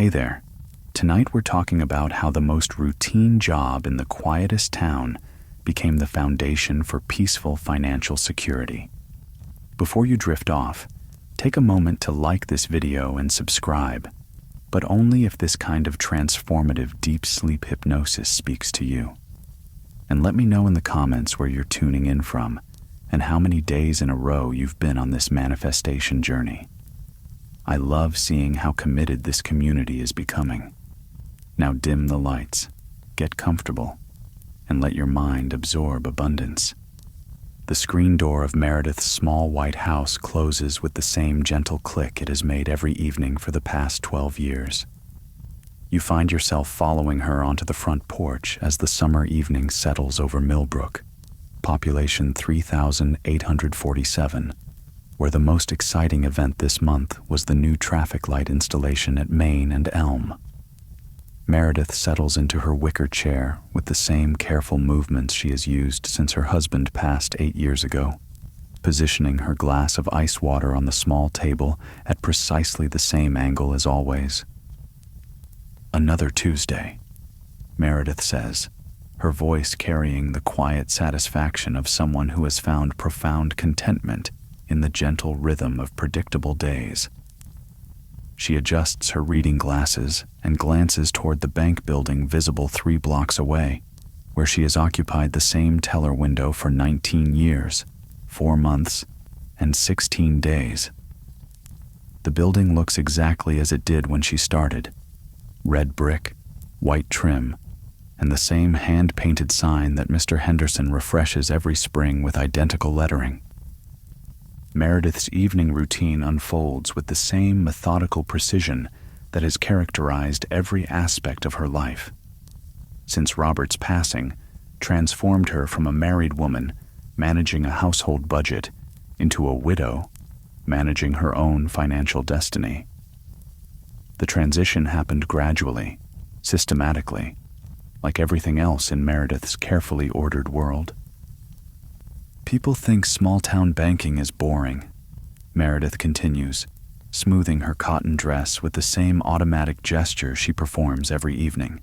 Hey there. Tonight we're talking about how the most routine job in the quietest town became the foundation for peaceful financial security. Before you drift off, take a moment to like this video and subscribe, but only if this kind of transformative deep sleep hypnosis speaks to you. And let me know in the comments where you're tuning in from and how many days in a row you've been on this manifestation journey. I love seeing how committed this community is becoming. Now dim the lights, get comfortable, and let your mind absorb abundance. The screen door of Meredith's small white house closes with the same gentle click it has made every evening for the past 12 years. You find yourself following her onto the front porch as the summer evening settles over Millbrook, population 3,847, where the most exciting event this month was the new traffic light installation at Main and Elm. Meredith settles into her wicker chair with the same careful movements she has used since her husband passed 8 years ago, positioning her glass of ice water on the small table at precisely the same angle as always. "Another Tuesday," Meredith says, her voice carrying the quiet satisfaction of someone who has found profound contentment in the gentle rhythm of predictable days. She adjusts her reading glasses and glances toward the bank building visible 3 blocks away, where she has occupied the same teller window for 19 years, 4 months, and 16 days. The building looks exactly as it did when she started. Red brick, white trim, and the same hand-painted sign that Mr. Henderson refreshes every spring with identical lettering. Meredith's evening routine unfolds with the same methodical precision that has characterized every aspect of her life. Since Robert's passing, transformed her from a married woman managing a household budget into a widow managing her own financial destiny. The transition happened gradually, systematically, like everything else in Meredith's carefully ordered world. "People think small-town banking is boring," Meredith continues, smoothing her cotton dress with the same automatic gesture she performs every evening.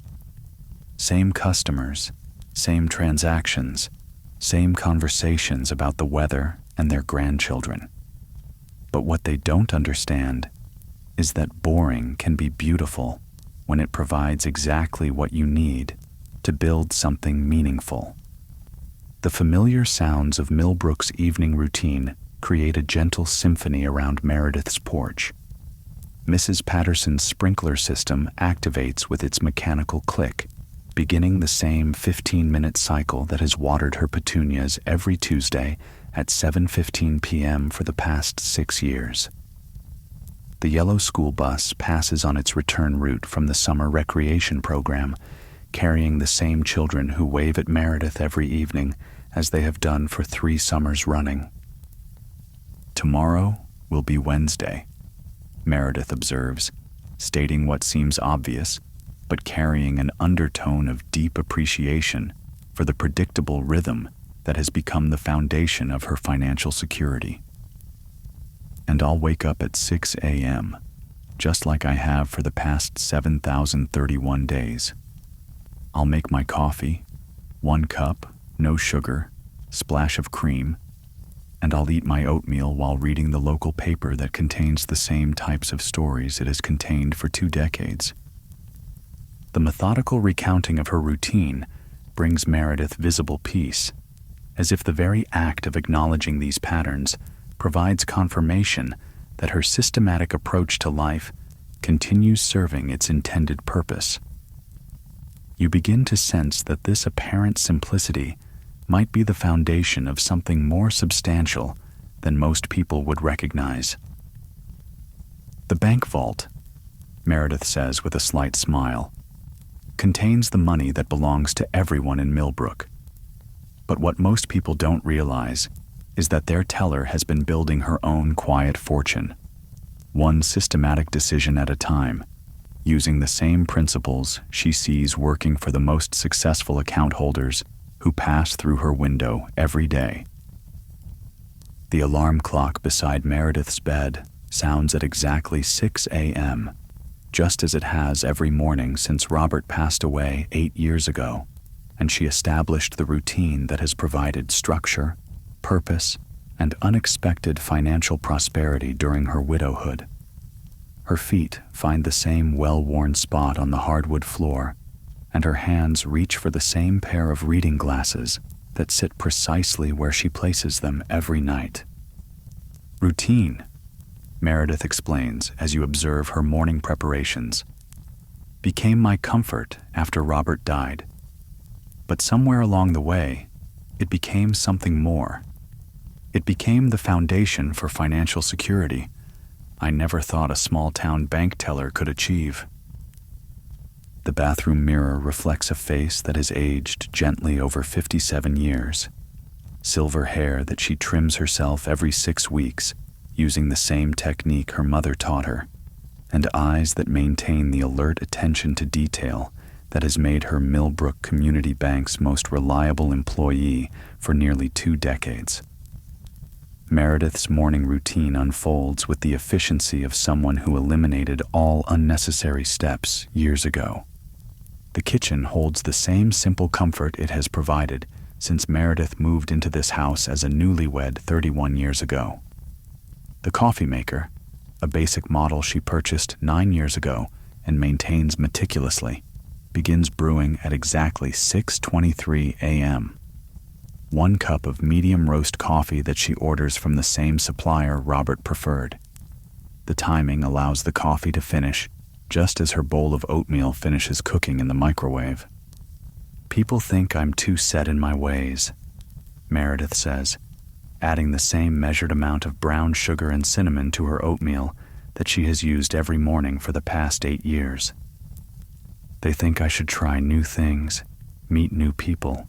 Same customers, same transactions, same conversations about the weather and their grandchildren. But what they don't understand is that boring can be beautiful when it provides exactly what you need to build something meaningful. The familiar sounds of Millbrook's evening routine create a gentle symphony around Meredith's porch. Mrs. Patterson's sprinkler system activates with its mechanical click, beginning the same 15-minute cycle that has watered her petunias every Tuesday at 7:15 p.m. for the past 6 years. The yellow school bus passes on its return route from the summer recreation program, carrying the same children who wave at Meredith every evening as they have done for 3 summers running. "Tomorrow will be Wednesday," Meredith observes, stating what seems obvious, but carrying an undertone of deep appreciation for the predictable rhythm that has become the foundation of her financial security. "And I'll wake up at 6 a.m., just like I have for the past 7,031 days. I'll make my coffee, 1 cup, no sugar, splash of cream, and I'll eat my oatmeal while reading the local paper that contains the same types of stories it has contained for 2 decades. The methodical recounting of her routine brings Meredith visible peace, as if the very act of acknowledging these patterns provides confirmation that her systematic approach to life continues serving its intended purpose. You begin to sense that this apparent simplicity might be the foundation of something more substantial than most people would recognize. "The bank vault," Meredith says with a slight smile, "contains the money that belongs to everyone in Millbrook. But what most people don't realize is that their teller has been building her own quiet fortune, one systematic decision at a time, using the same principles she sees working for the most successful account holders who pass through her window every day." The alarm clock beside Meredith's bed sounds at exactly 6 a.m., just as it has every morning since Robert passed away 8 years ago, and she established the routine that has provided structure, purpose, and unexpected financial prosperity during her widowhood. Her feet find the same well-worn spot on the hardwood floor, and her hands reach for the same pair of reading glasses that sit precisely where she places them every night. Routine, Meredith explains as you observe her morning preparations, became my comfort after Robert died. But somewhere along the way, it became something more. It became the foundation for financial security I never thought a small-town bank teller could achieve. The bathroom mirror reflects a face that has aged gently over 57 years, silver hair that she trims herself every 6 weeks using the same technique her mother taught her, and eyes that maintain the alert attention to detail that has made her Millbrook Community Bank's most reliable employee for nearly 2 decades. Meredith's morning routine unfolds with the efficiency of someone who eliminated all unnecessary steps years ago. The kitchen holds the same simple comfort it has provided since Meredith moved into this house as a newlywed 31 years ago. The coffee maker, a basic model she purchased 9 years ago and maintains meticulously, begins brewing at exactly 6:23 a.m. 1 cup of medium roast coffee that she orders from the same supplier Robert preferred. The timing allows the coffee to finish just as her bowl of oatmeal finishes cooking in the microwave. People think I'm too set in my ways, Meredith says, adding the same measured amount of brown sugar and cinnamon to her oatmeal that she has used every morning for the past 8 years. They think I should try new things, meet new people,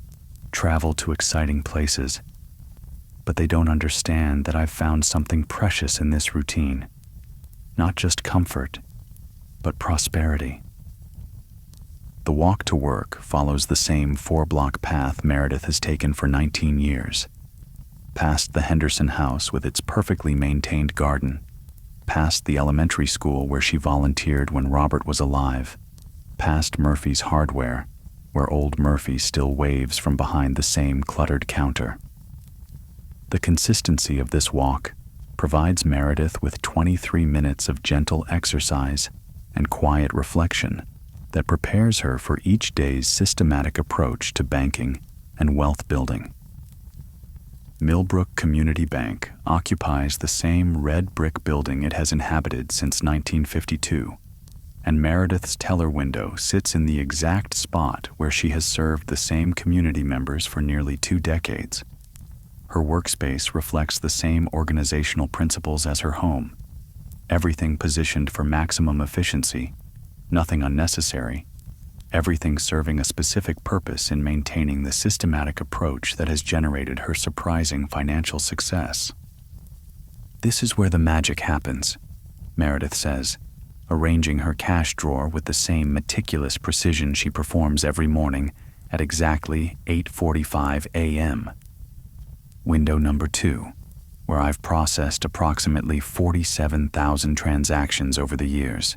travel to exciting places, but they don't understand that I've found something precious in this routine. Not just comfort, but prosperity. The walk to work follows the same 4-block path Meredith has taken for 19 years. Past the Henderson house with its perfectly maintained garden, past the elementary school where she volunteered when Robert was alive, past Murphy's Hardware, where old Murphy still waves from behind the same cluttered counter. The consistency of this walk provides Meredith with 23 minutes of gentle exercise and quiet reflection that prepares her for each day's systematic approach to banking and wealth building. Millbrook Community Bank occupies the same red brick building it has inhabited since 1952, and Meredith's teller window sits in the exact spot where she has served the same community members for nearly 2 decades. Her workspace reflects the same organizational principles as her home. Everything positioned for maximum efficiency, nothing unnecessary, everything serving a specific purpose in maintaining the systematic approach that has generated her surprising financial success. This is where the magic happens, Meredith says, arranging her cash drawer with the same meticulous precision she performs every morning at exactly 8:45 a.m. Window number 2, where I've processed approximately 47,000 transactions over the years.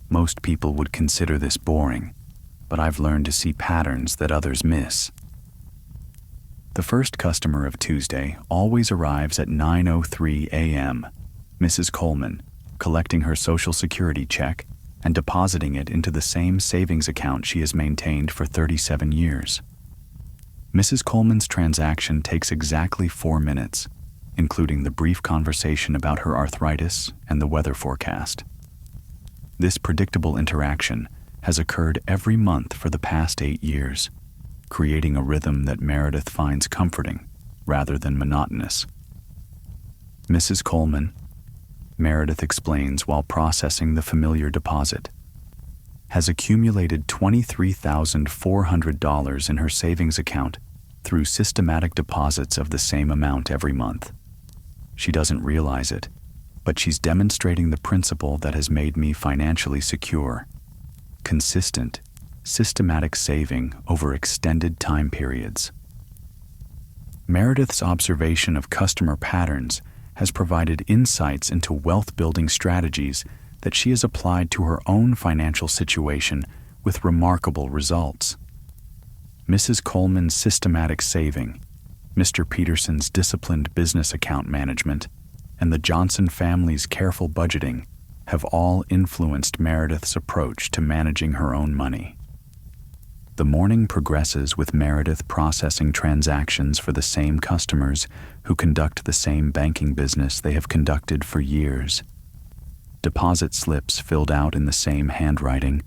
Most people would consider this boring, but I've learned to see patterns that others miss. The first customer of Tuesday always arrives at 9:03 a.m., Mrs. Coleman, collecting her Social Security check and depositing it into the same savings account she has maintained for 37 years. Mrs. Coleman's transaction takes exactly 4 minutes, including the brief conversation about her arthritis and the weather forecast. This predictable interaction has occurred every month for the past 8 years, creating a rhythm that Meredith finds comforting rather than monotonous. Mrs. Coleman, Meredith explains while processing the familiar deposit, has accumulated $23,400 in her savings account through systematic deposits of the same amount every month. She doesn't realize it, but she's demonstrating the principle that has made me financially secure: consistent, systematic saving over extended time periods. Meredith's observation of customer patterns has provided insights into wealth-building strategies that she has applied to her own financial situation with remarkable results. Mrs. Coleman's systematic saving, Mr. Peterson's disciplined business account management, and the Johnson family's careful budgeting have all influenced Meredith's approach to managing her own money. The morning progresses with Meredith processing transactions for the same customers who conduct the same banking business they have conducted for years. Deposit slips filled out in the same handwriting,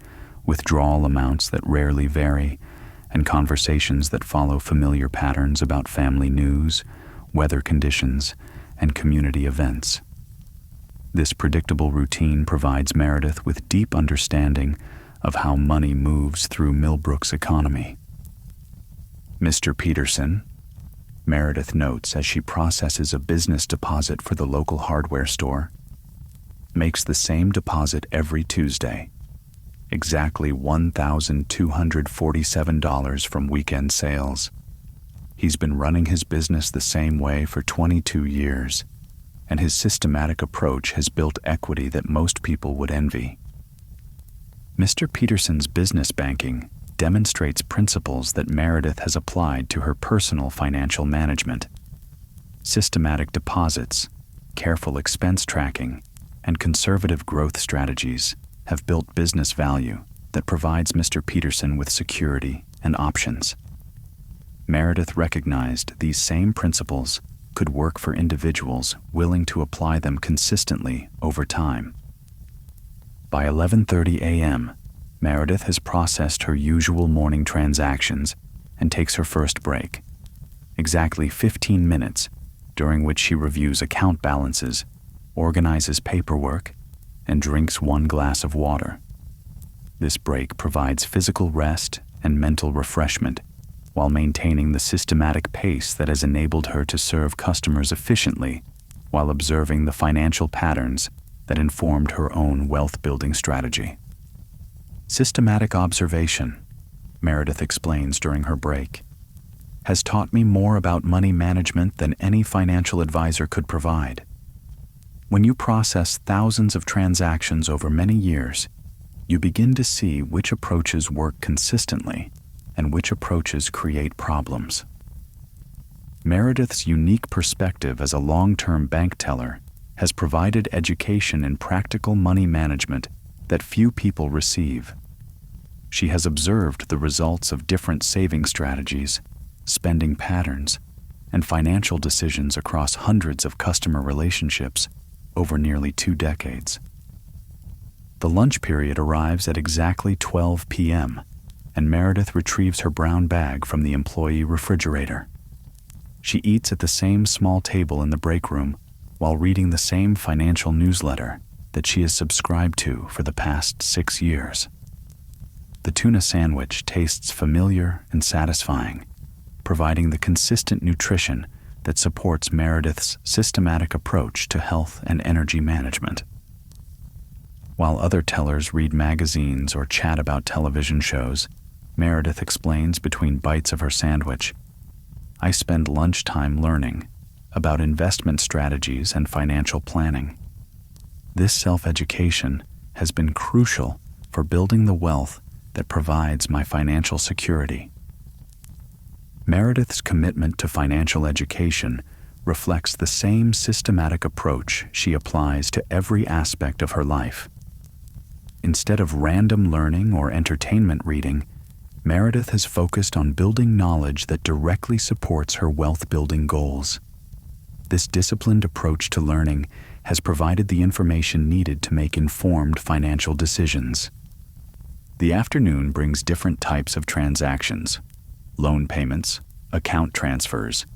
withdrawal amounts that rarely vary, and conversations that follow familiar patterns about family news, weather conditions, and community events. This predictable routine provides Meredith with deep understanding of how money moves through Millbrook's economy. Mr. Peterson, Meredith notes as she processes a business deposit for the local hardware store, makes the same deposit every Tuesday, exactly $1,247 from weekend sales. He's been running his business the same way for 22 years, and his systematic approach has built equity that most people would envy. Mr. Peterson's business banking demonstrates principles that Meredith has applied to her personal financial management. Systematic deposits, careful expense tracking, and conservative growth strategies have built business value that provides Mr. Peterson with security and options. Meredith recognized these same principles could work for individuals willing to apply them consistently over time. By 11:30 a.m., Meredith has processed her usual morning transactions and takes her first break, exactly 15 minutes, during which she reviews account balances, organizes paperwork, and drinks 1 glass of water. This break provides physical rest and mental refreshment while maintaining the systematic pace that has enabled her to serve customers efficiently while observing the financial patterns that informed her own wealth-building strategy. Systematic observation, Meredith explains during her break, has taught me more about money management than any financial advisor could provide. When you process thousands of transactions over many years, you begin to see which approaches work consistently and which approaches create problems. Meredith's unique perspective as a long-term bank teller has provided education in practical money management that few people receive. She has observed the results of different saving strategies, spending patterns, and financial decisions across hundreds of customer relationships over nearly 2 decades. The lunch period arrives at exactly 12 p.m., and Meredith retrieves her brown bag from the employee refrigerator. She eats at the same small table in the break room while reading the same financial newsletter that she has subscribed to for the past 6 years. The tuna sandwich tastes familiar and satisfying, providing the consistent nutrition that supports Meredith's systematic approach to health and energy management. While other tellers read magazines or chat about television shows, Meredith explains between bites of her sandwich, "I spend lunchtime learning about investment strategies and financial planning." This self-education has been crucial for building the wealth that provides my financial security. Meredith's commitment to financial education reflects the same systematic approach she applies to every aspect of her life. Instead of random learning or entertainment reading, Meredith has focused on building knowledge that directly supports her wealth-building goals. This disciplined approach to learning has provided the information needed to make informed financial decisions. The afternoon brings different types of transactions: loan payments, account transfers,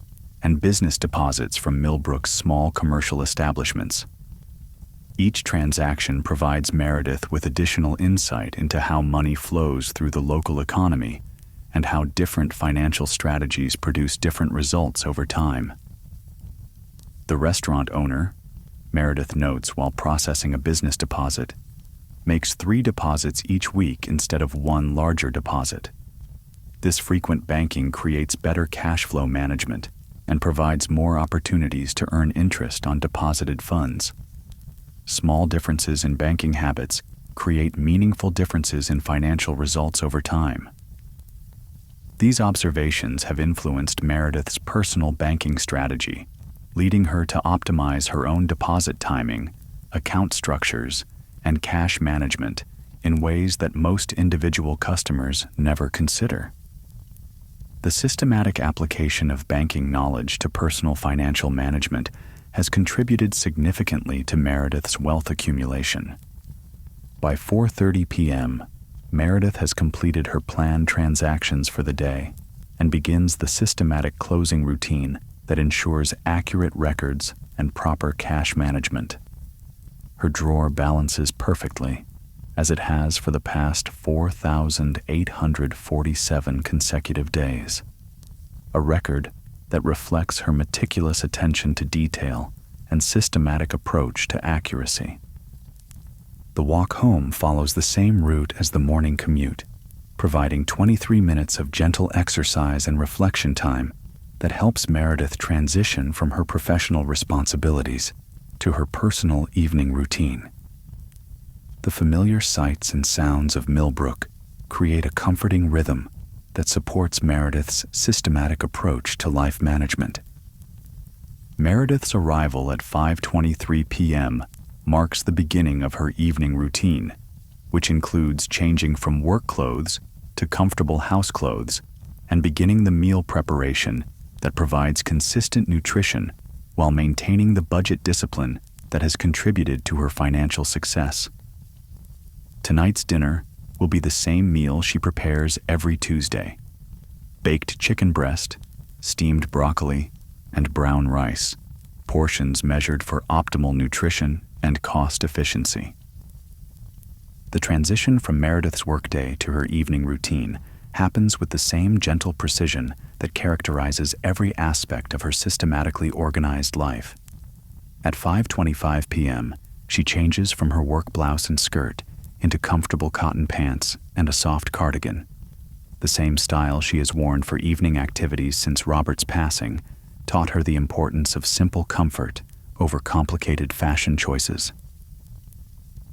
and business deposits from Millbrook's small commercial establishments. Each transaction provides Meredith with additional insight into how money flows through the local economy and how different financial strategies produce different results over time. The restaurant owner, Meredith notes while processing a business deposit, makes 3 deposits each week instead of 1 larger deposit. This frequent banking creates better cash flow management and provides more opportunities to earn interest on deposited funds. small differences in banking habits create meaningful differences in financial results over time. These observations have influenced Meredith's personal banking strategy, leading her to optimize her own deposit timing, account structures, and cash management in ways that most individual customers never consider. The systematic application of banking knowledge to personal financial management has contributed significantly to Meredith's wealth accumulation. By 4:30 p.m., Meredith has completed her planned transactions for the day and begins the systematic closing routine that ensures accurate records and proper cash management. Her drawer balances perfectly, as it has for the past 4,847 consecutive days, a record that reflects her meticulous attention to detail and systematic approach to accuracy. The walk home follows the same route as the morning commute, providing 23 minutes of gentle exercise and reflection time that helps Meredith transition from her professional responsibilities to her personal evening routine. The familiar sights and sounds of Millbrook create a comforting rhythm that supports Meredith's systematic approach to life management. Meredith's arrival at 5:23 p.m. marks the beginning of her evening routine, which includes changing from work clothes to comfortable house clothes and beginning the meal preparation that provides consistent nutrition while maintaining the budget discipline that has contributed to her financial success. Tonight's dinner will be the same meal she prepares every Tuesday: baked chicken breast, steamed broccoli, and brown rice, portions measured for optimal nutrition and cost efficiency. The transition from Meredith's workday to her evening routine happens with the same gentle precision that characterizes every aspect of her systematically organized life. At 5:25 p.m., she changes from her work blouse and skirt into comfortable cotton pants and a soft cardigan, the same style she has worn for evening activities since Robert's passing taught her the importance of simple comfort over complicated fashion choices.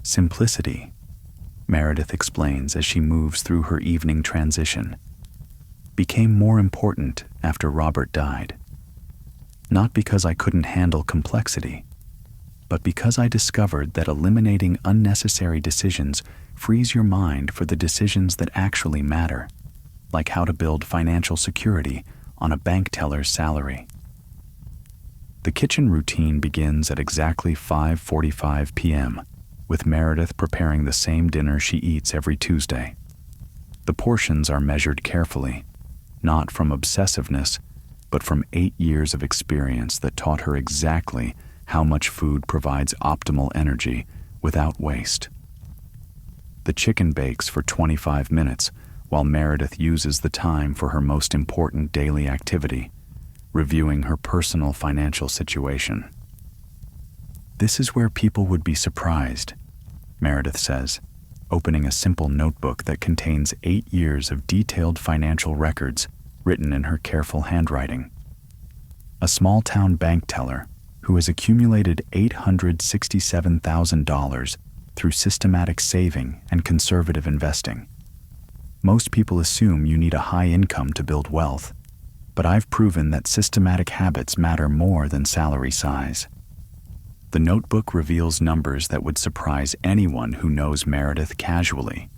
Simplicity, Meredith explains as she moves through her evening transition, became more important after Robert died. Not because I couldn't handle complexity, but because I discovered that eliminating unnecessary decisions frees your mind for the decisions that actually matter, like how to build financial security on a bank teller's salary. The kitchen routine begins at exactly 5:45 p.m., with Meredith preparing the same dinner she eats every Tuesday. The portions are measured carefully, not from obsessiveness, but from 8 years of experience that taught her exactly how much food provides optimal energy without waste. The chicken bakes for 25 minutes, while Meredith uses the time for her most important daily activity, reviewing her personal financial situation. This is where people would be surprised, Meredith says, opening a simple notebook that contains 8 years of detailed financial records written in her careful handwriting. A small-town bank teller who has accumulated $867,000 through systematic saving and conservative investing. Most people assume you need a high income to build wealth, but I've proven that systematic habits matter more than salary size. The notebook reveals numbers that would surprise anyone who knows Meredith casually.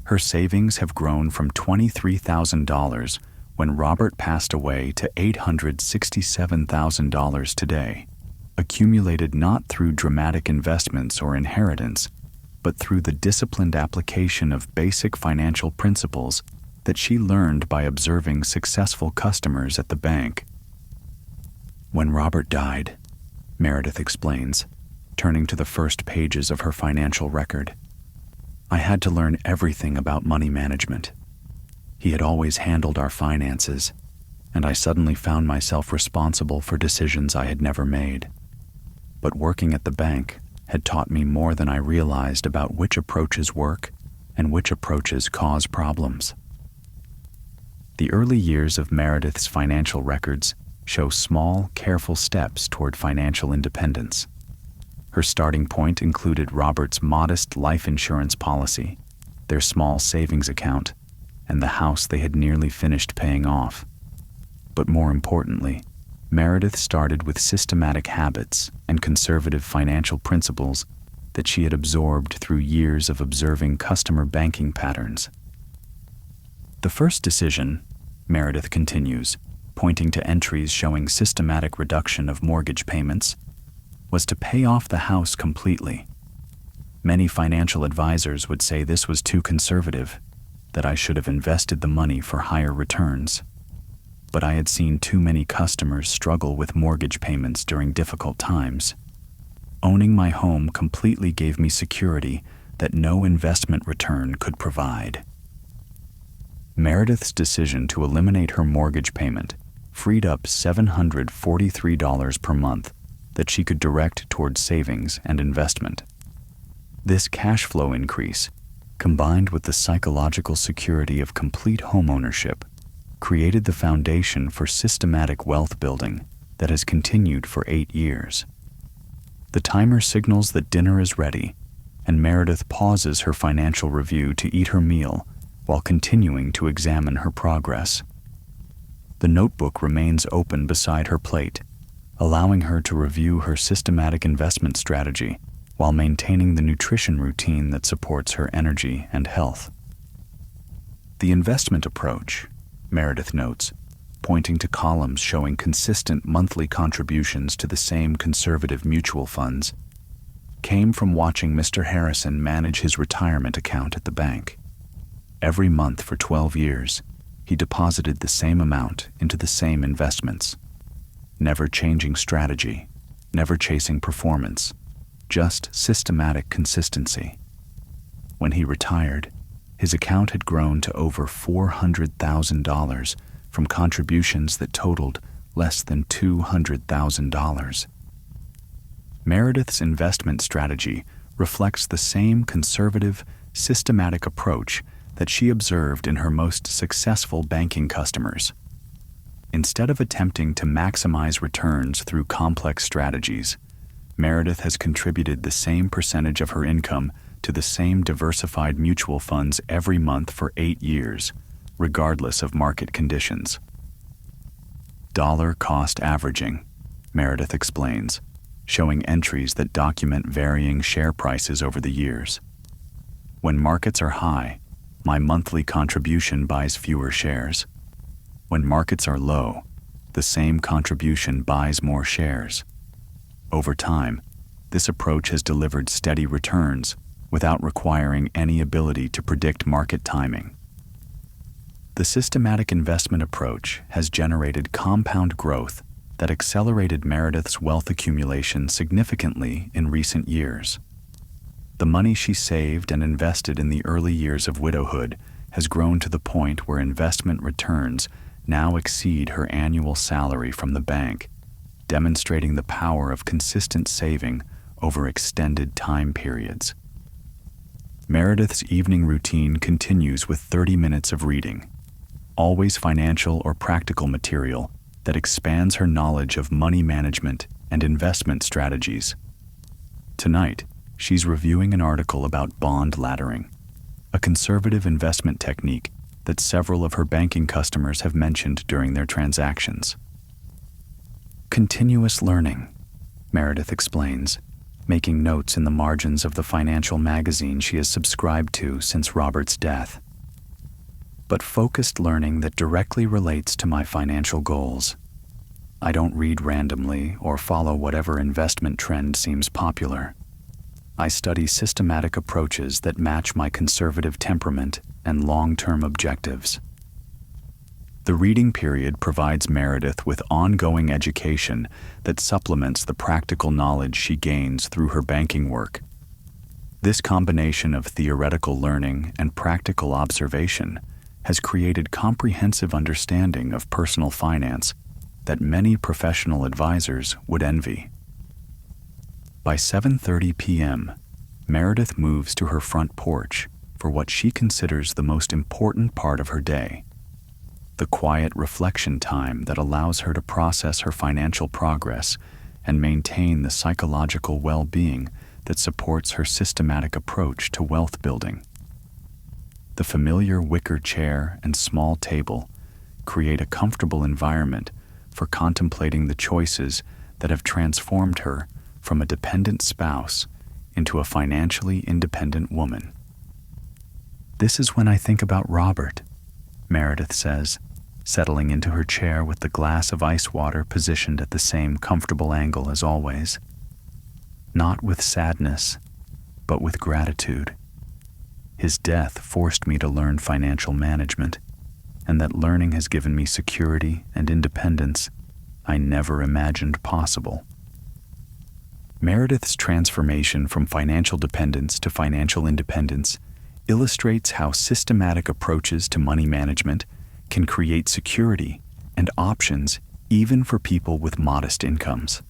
Her savings have grown from $23,000 when Robert passed away to $867,000 today, accumulated not through dramatic investments or inheritance, but through the disciplined application of basic financial principles that she learned by observing successful customers at the bank. When Robert died, Meredith explains, turning to the first pages of her financial record, I had to learn everything about money management. He had always handled our finances, and I suddenly found myself responsible for decisions I had never made. But working at the bank had taught me more than I realized about which approaches work and which approaches cause problems. The early years of Meredith's financial records show small, careful steps toward financial independence. Her starting point included Robert's modest life insurance policy, their small savings account, and the house they had nearly finished paying off. But more importantly, Meredith started with systematic habits and conservative financial principles that she had absorbed through years of observing customer banking patterns. The first decision, Meredith continues, pointing to entries showing systematic reduction of mortgage payments, was to pay off the house completely. Many financial advisors would say this was too conservative, that I should have invested the money for higher returns. But I had seen too many customers struggle with mortgage payments during difficult times. Owning my home completely gave me security that no investment return could provide. Meredith's decision to eliminate her mortgage payment freed up $743 per month that she could direct towards savings and investment. This cash flow increase, combined with the psychological security of complete homeownership, created the foundation for systematic wealth building that has continued for 8 years. The timer signals that dinner is ready, and Meredith pauses her financial review to eat her meal while continuing to examine her progress. The notebook remains open beside her plate, allowing her to review her systematic investment strategy while maintaining the nutrition routine that supports her energy and health. The investment approach, Meredith notes, pointing to columns showing consistent monthly contributions to the same conservative mutual funds, came from watching Mr. Harrison manage his retirement account at the bank. Every month for 12 years, he deposited the same amount into the same investments. Never changing strategy, never chasing performance, just systematic consistency. When he retired, his account had grown to over $400,000 from contributions that totaled less than $200,000. Meredith's investment strategy reflects the same conservative, systematic approach that she observed in her most successful banking customers. Instead of attempting to maximize returns through complex strategies, Meredith has contributed the same percentage of her income to the same diversified mutual funds every month for 8 years, regardless of market conditions. Dollar cost averaging, Meredith explains, showing entries that document varying share prices over the years. When markets are high, my monthly contribution buys fewer shares. When markets are low, the same contribution buys more shares. Over time, this approach has delivered steady returns without requiring any ability to predict market timing. The systematic investment approach has generated compound growth that accelerated Meredith's wealth accumulation significantly in recent years. The money she saved and invested in the early years of widowhood has grown to the point where investment returns now exceed her annual salary from the bank, demonstrating the power of consistent saving over extended time periods. Meredith's evening routine continues with 30 minutes of reading, always financial or practical material that expands her knowledge of money management and investment strategies. Tonight, she's reviewing an article about bond laddering, a conservative investment technique that several of her banking customers have mentioned during their transactions. Continuous learning, Meredith explains, making notes in the margins of the financial magazine she has subscribed to since Robert's death. But focused learning that directly relates to my financial goals. I don't read randomly or follow whatever investment trend seems popular. I study systematic approaches that match my conservative temperament and long-term objectives. The reading period provides Meredith with ongoing education that supplements the practical knowledge she gains through her banking work. This combination of theoretical learning and practical observation has created comprehensive understanding of personal finance that many professional advisors would envy. By 7:30 p.m., Meredith moves to her front porch for what she considers the most important part of her day, the quiet reflection time that allows her to process her financial progress and maintain the psychological well-being that supports her systematic approach to wealth building. The familiar wicker chair and small table create a comfortable environment for contemplating the choices that have transformed her from a dependent spouse into a financially independent woman. "This is when I think about Robert," Meredith says, settling into her chair with the glass of ice water positioned at the same comfortable angle as always. "Not with sadness, but with gratitude. His death forced me to learn financial management, and that learning has given me security and independence I never imagined possible." Meredith's transformation from financial dependence to financial independence illustrates how systematic approaches to money management can create security and options even for people with modest incomes.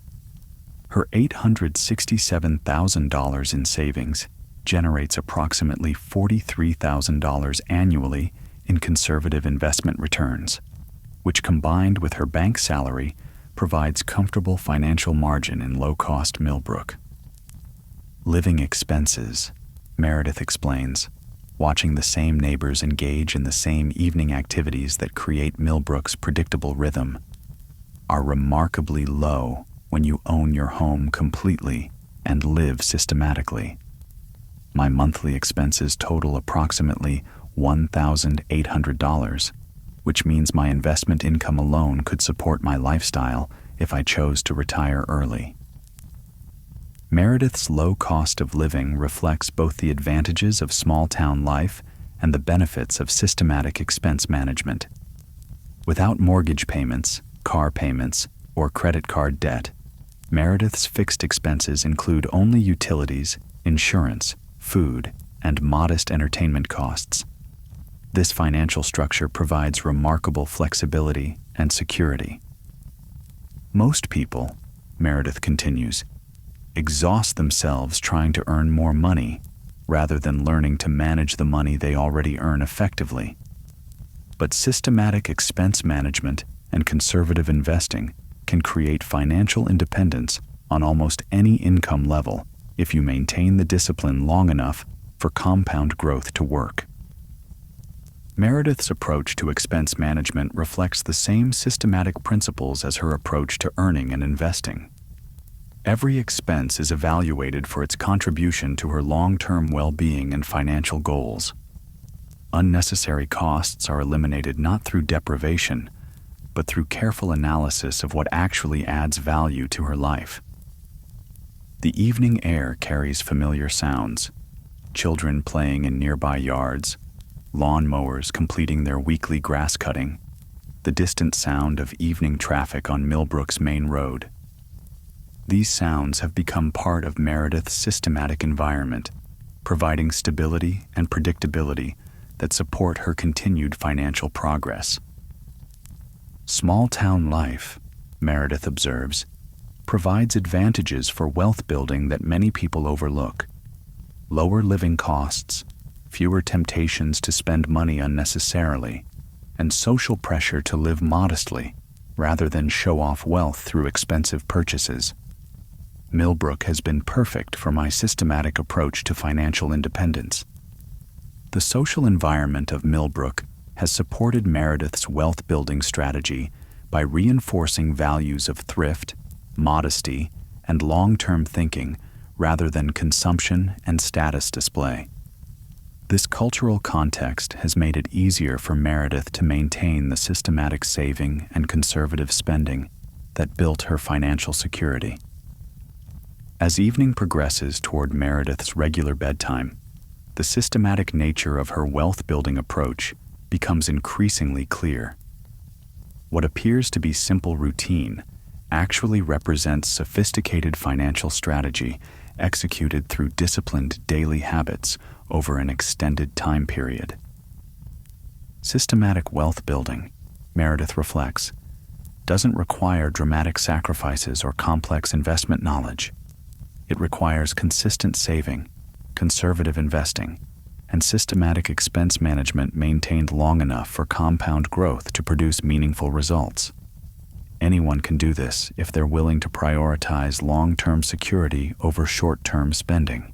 Her $867,000 in savings generates approximately $43,000 annually in conservative investment returns, which combined with her bank salary provides comfortable financial margin in low-cost Millbrook. "Living expenses," Meredith explains, watching the same neighbors engage in the same evening activities that create Millbrook's predictable rhythm, "are remarkably low when you own your home completely and live systematically. My monthly expenses total approximately $1,800, which means my investment income alone could support my lifestyle if I chose to retire early." Meredith's low cost of living reflects both the advantages of small-town life and the benefits of systematic expense management. Without mortgage payments, car payments, or credit card debt, Meredith's fixed expenses include only utilities, insurance, food, and modest entertainment costs. This financial structure provides remarkable flexibility and security. "Most people," Meredith continues, "exhaust themselves trying to earn more money rather than learning to manage the money they already earn effectively. But systematic expense management and conservative investing can create financial independence on almost any income level if you maintain the discipline long enough for compound growth to work." Meredith's approach to expense management reflects the same systematic principles as her approach to earning and investing. Every expense is evaluated for its contribution to her long-term well-being and financial goals. Unnecessary costs are eliminated not through deprivation, but through careful analysis of what actually adds value to her life. The evening air carries familiar sounds: children playing in nearby yards, lawn mowers completing their weekly grass cutting, the distant sound of evening traffic on Millbrook's main road. These sounds have become part of Meredith's systematic environment, providing stability and predictability that support her continued financial progress. "Small-town life," Meredith observes, "provides advantages for wealth building that many people overlook. Lower living costs, fewer temptations to spend money unnecessarily, and social pressure to live modestly rather than show off wealth through expensive purchases. Millbrook has been perfect for my systematic approach to financial independence." The social environment of Millbrook has supported Meredith's wealth-building strategy by reinforcing values of thrift, modesty, and long-term thinking rather than consumption and status display. This cultural context has made it easier for Meredith to maintain the systematic saving and conservative spending that built her financial security. As evening progresses toward Meredith's regular bedtime, the systematic nature of her wealth-building approach becomes increasingly clear. What appears to be simple routine actually represents sophisticated financial strategy executed through disciplined daily habits over an extended time period. Systematic wealth building, Meredith reflects, doesn't require dramatic sacrifices or complex investment knowledge. It requires consistent saving, conservative investing, and systematic expense management maintained long enough for compound growth to produce meaningful results. Anyone can do this if they're willing to prioritize long-term security over short-term spending.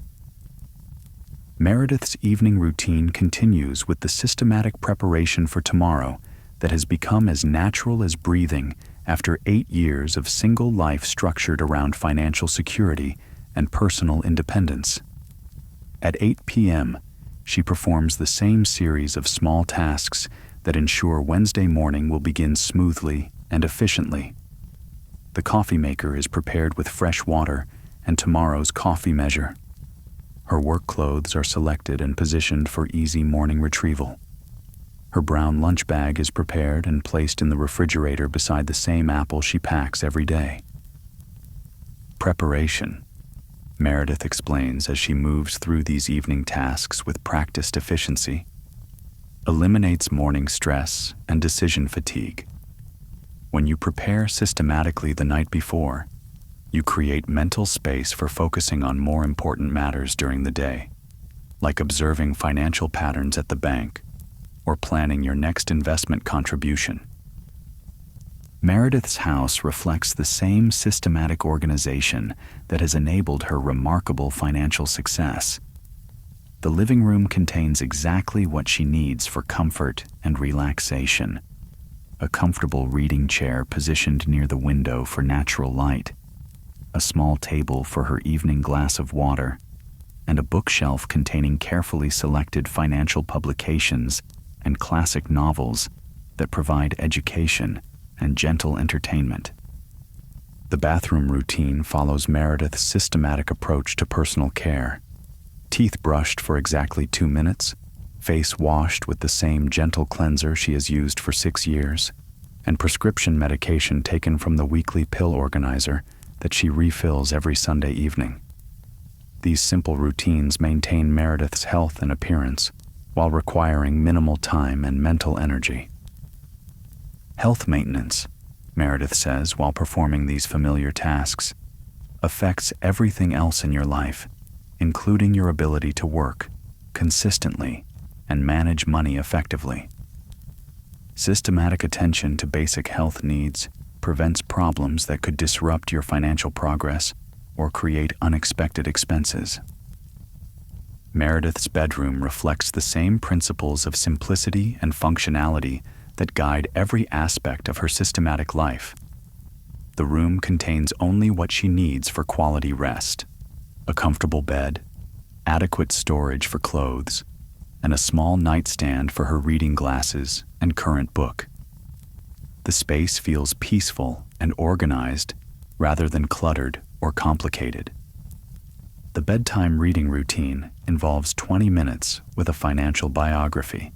Meredith's evening routine continues with the systematic preparation for tomorrow that has become as natural as breathing after 8 years of single life structured around financial security and personal independence. At 8 p.m., she performs the same series of small tasks that ensure Wednesday morning will begin smoothly and efficiently. The coffee maker is prepared with fresh water and tomorrow's coffee measure. Her work clothes are selected and positioned for easy morning retrieval. Her brown lunch bag is prepared and placed in the refrigerator beside the same apple she packs every day. Preparation, Meredith explains as she moves through these evening tasks with practiced efficiency, eliminates morning stress and decision fatigue. When you prepare systematically the night before, you create mental space for focusing on more important matters during the day, like observing financial patterns at the bank or planning your next investment contribution. Meredith's house reflects the same systematic organization that has enabled her remarkable financial success. The living room contains exactly what she needs for comfort and relaxation. A comfortable reading chair positioned near the window for natural light, a small table for her evening glass of water, and a bookshelf containing carefully selected financial publications and classic novels that provide education and gentle entertainment. The bathroom routine follows Meredith's systematic approach to personal care. Teeth brushed for exactly 2 minutes, face washed with the same gentle cleanser she has used for 6 years, and prescription medication taken from the weekly pill organizer that she refills every Sunday evening. These simple routines maintain Meredith's health and appearance while requiring minimal time and mental energy. Health maintenance, Meredith says while performing these familiar tasks, affects everything else in your life, including your ability to work consistently and manage money effectively. Systematic attention to basic health needs prevents problems that could disrupt your financial progress or create unexpected expenses. Meredith's bedroom reflects the same principles of simplicity and functionality that guide every aspect of her systematic life. The room contains only what she needs for quality rest: a comfortable bed, adequate storage for clothes, and a small nightstand for her reading glasses and current book. The space feels peaceful and organized rather than cluttered or complicated. The bedtime reading routine involves 20 minutes with a financial biography,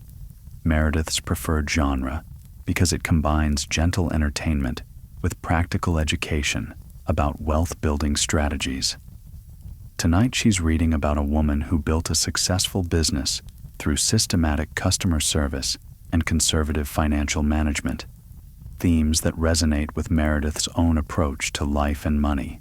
Meredith's preferred genre, because it combines gentle entertainment with practical education about wealth-building strategies. Tonight she's reading about a woman who built a successful business through systematic customer service and conservative financial management, themes that resonate with Meredith's own approach to life and money.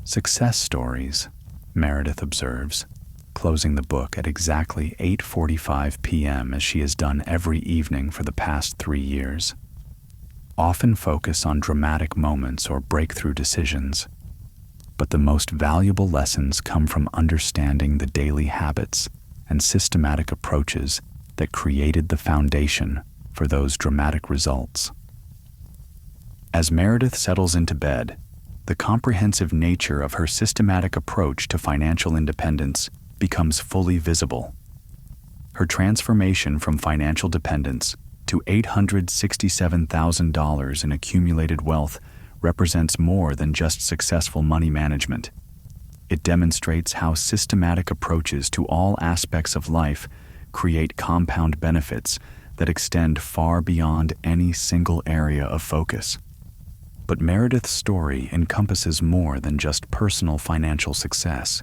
Success stories, Meredith observes, closing the book at exactly 8:45 p.m. as she has done every evening for the past 3 years, often focus on dramatic moments or breakthrough decisions. But the most valuable lessons come from understanding the daily habits and systematic approaches that created the foundation for those dramatic results. As Meredith settles into bed, the comprehensive nature of her systematic approach to financial independence becomes fully visible. Her transformation from financial dependence to $867,000 in accumulated wealth represents more than just successful money management. It demonstrates how systematic approaches to all aspects of life create compound benefits that extend far beyond any single area of focus. But Meredith's story encompasses more than just personal financial success.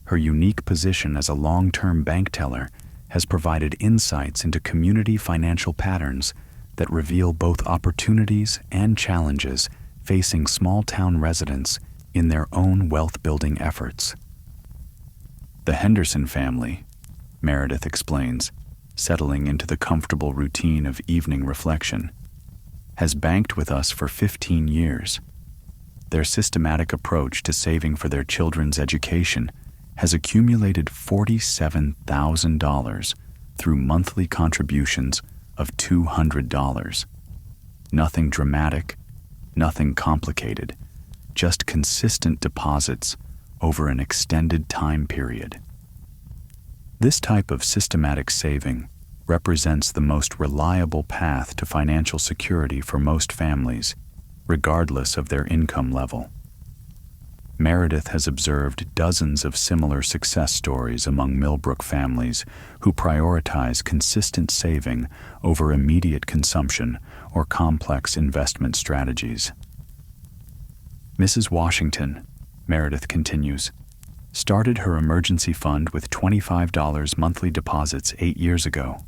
Her unique position as a long-term bank teller has provided insights into community financial patterns that reveal both opportunities and challenges facing small-town residents in their own wealth-building efforts. The Henderson family, Meredith explains, settling into the comfortable routine of evening reflection, has banked with us for 15 years. Their systematic approach to saving for their children's education has accumulated $47,000 through monthly contributions of $200. Nothing dramatic, nothing complicated, just consistent deposits over an extended time period. This type of systematic saving represents the most reliable path to financial security for most families, regardless of their income level. Meredith has observed dozens of similar success stories among Millbrook families who prioritize consistent saving over immediate consumption or complex investment strategies. Mrs. Washington, Meredith continues, started her emergency fund with $25 monthly deposits 8 years ago.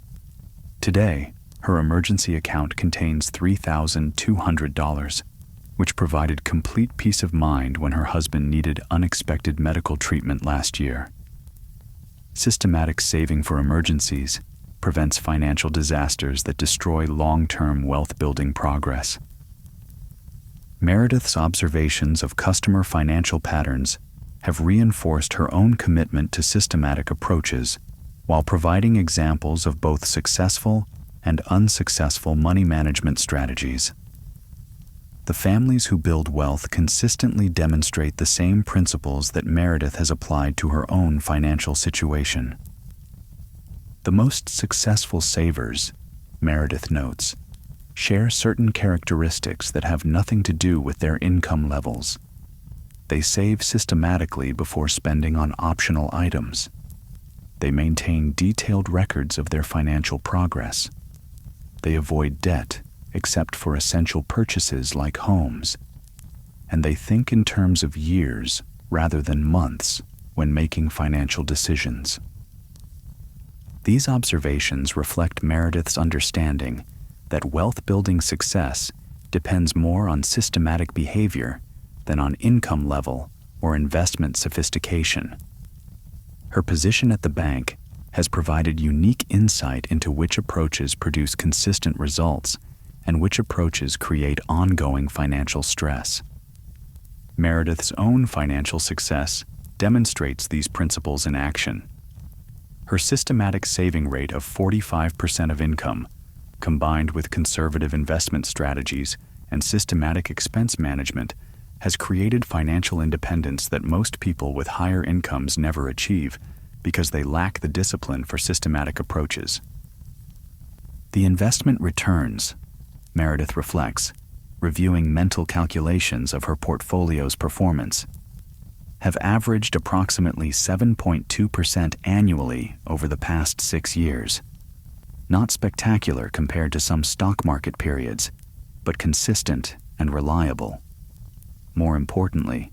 Today, her emergency account contains $3,200, which provided complete peace of mind when her husband needed unexpected medical treatment last year. Systematic saving for emergencies prevents financial disasters that destroy long-term wealth-building progress. Meredith's observations of customer financial patterns have reinforced her own commitment to systematic approaches while providing examples of both successful and unsuccessful money management strategies. The families who build wealth consistently demonstrate the same principles that Meredith has applied to her own financial situation. The most successful savers, Meredith notes, share certain characteristics that have nothing to do with their income levels. They save systematically before spending on optional items. They maintain detailed records of their financial progress. They avoid debt, except for essential purchases like homes. And they think in terms of years rather than months when making financial decisions. These observations reflect Meredith's understanding that wealth-building success depends more on systematic behavior than on income level or investment sophistication. Her position at the bank has provided unique insight into which approaches produce consistent results and which approaches create ongoing financial stress. Meredith's own financial success demonstrates these principles in action. Her systematic saving rate of 45% of income, combined with conservative investment strategies and systematic expense management, has created financial independence that most people with higher incomes never achieve because they lack the discipline for systematic approaches. The investment returns, Meredith reflects, reviewing mental calculations of her portfolio's performance, have averaged approximately 7.2% annually over the past 6 years. Not spectacular compared to some stock market periods, but consistent and reliable. More importantly,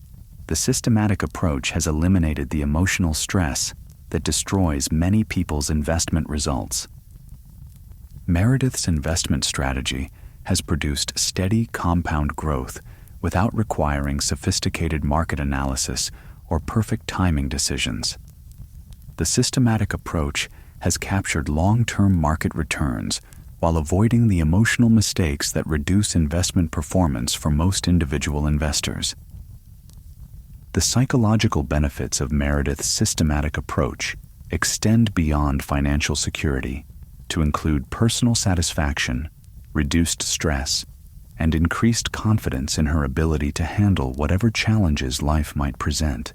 the systematic approach has eliminated the emotional stress that destroys many people's investment results. Meredith's investment strategy has produced steady compound growth without requiring sophisticated market analysis or perfect timing decisions. The systematic approach has captured long-term market returns while avoiding the emotional mistakes that reduce investment performance for most individual investors. The psychological benefits of Meredith's systematic approach extend beyond financial security to include personal satisfaction, reduced stress, and increased confidence in her ability to handle whatever challenges life might present.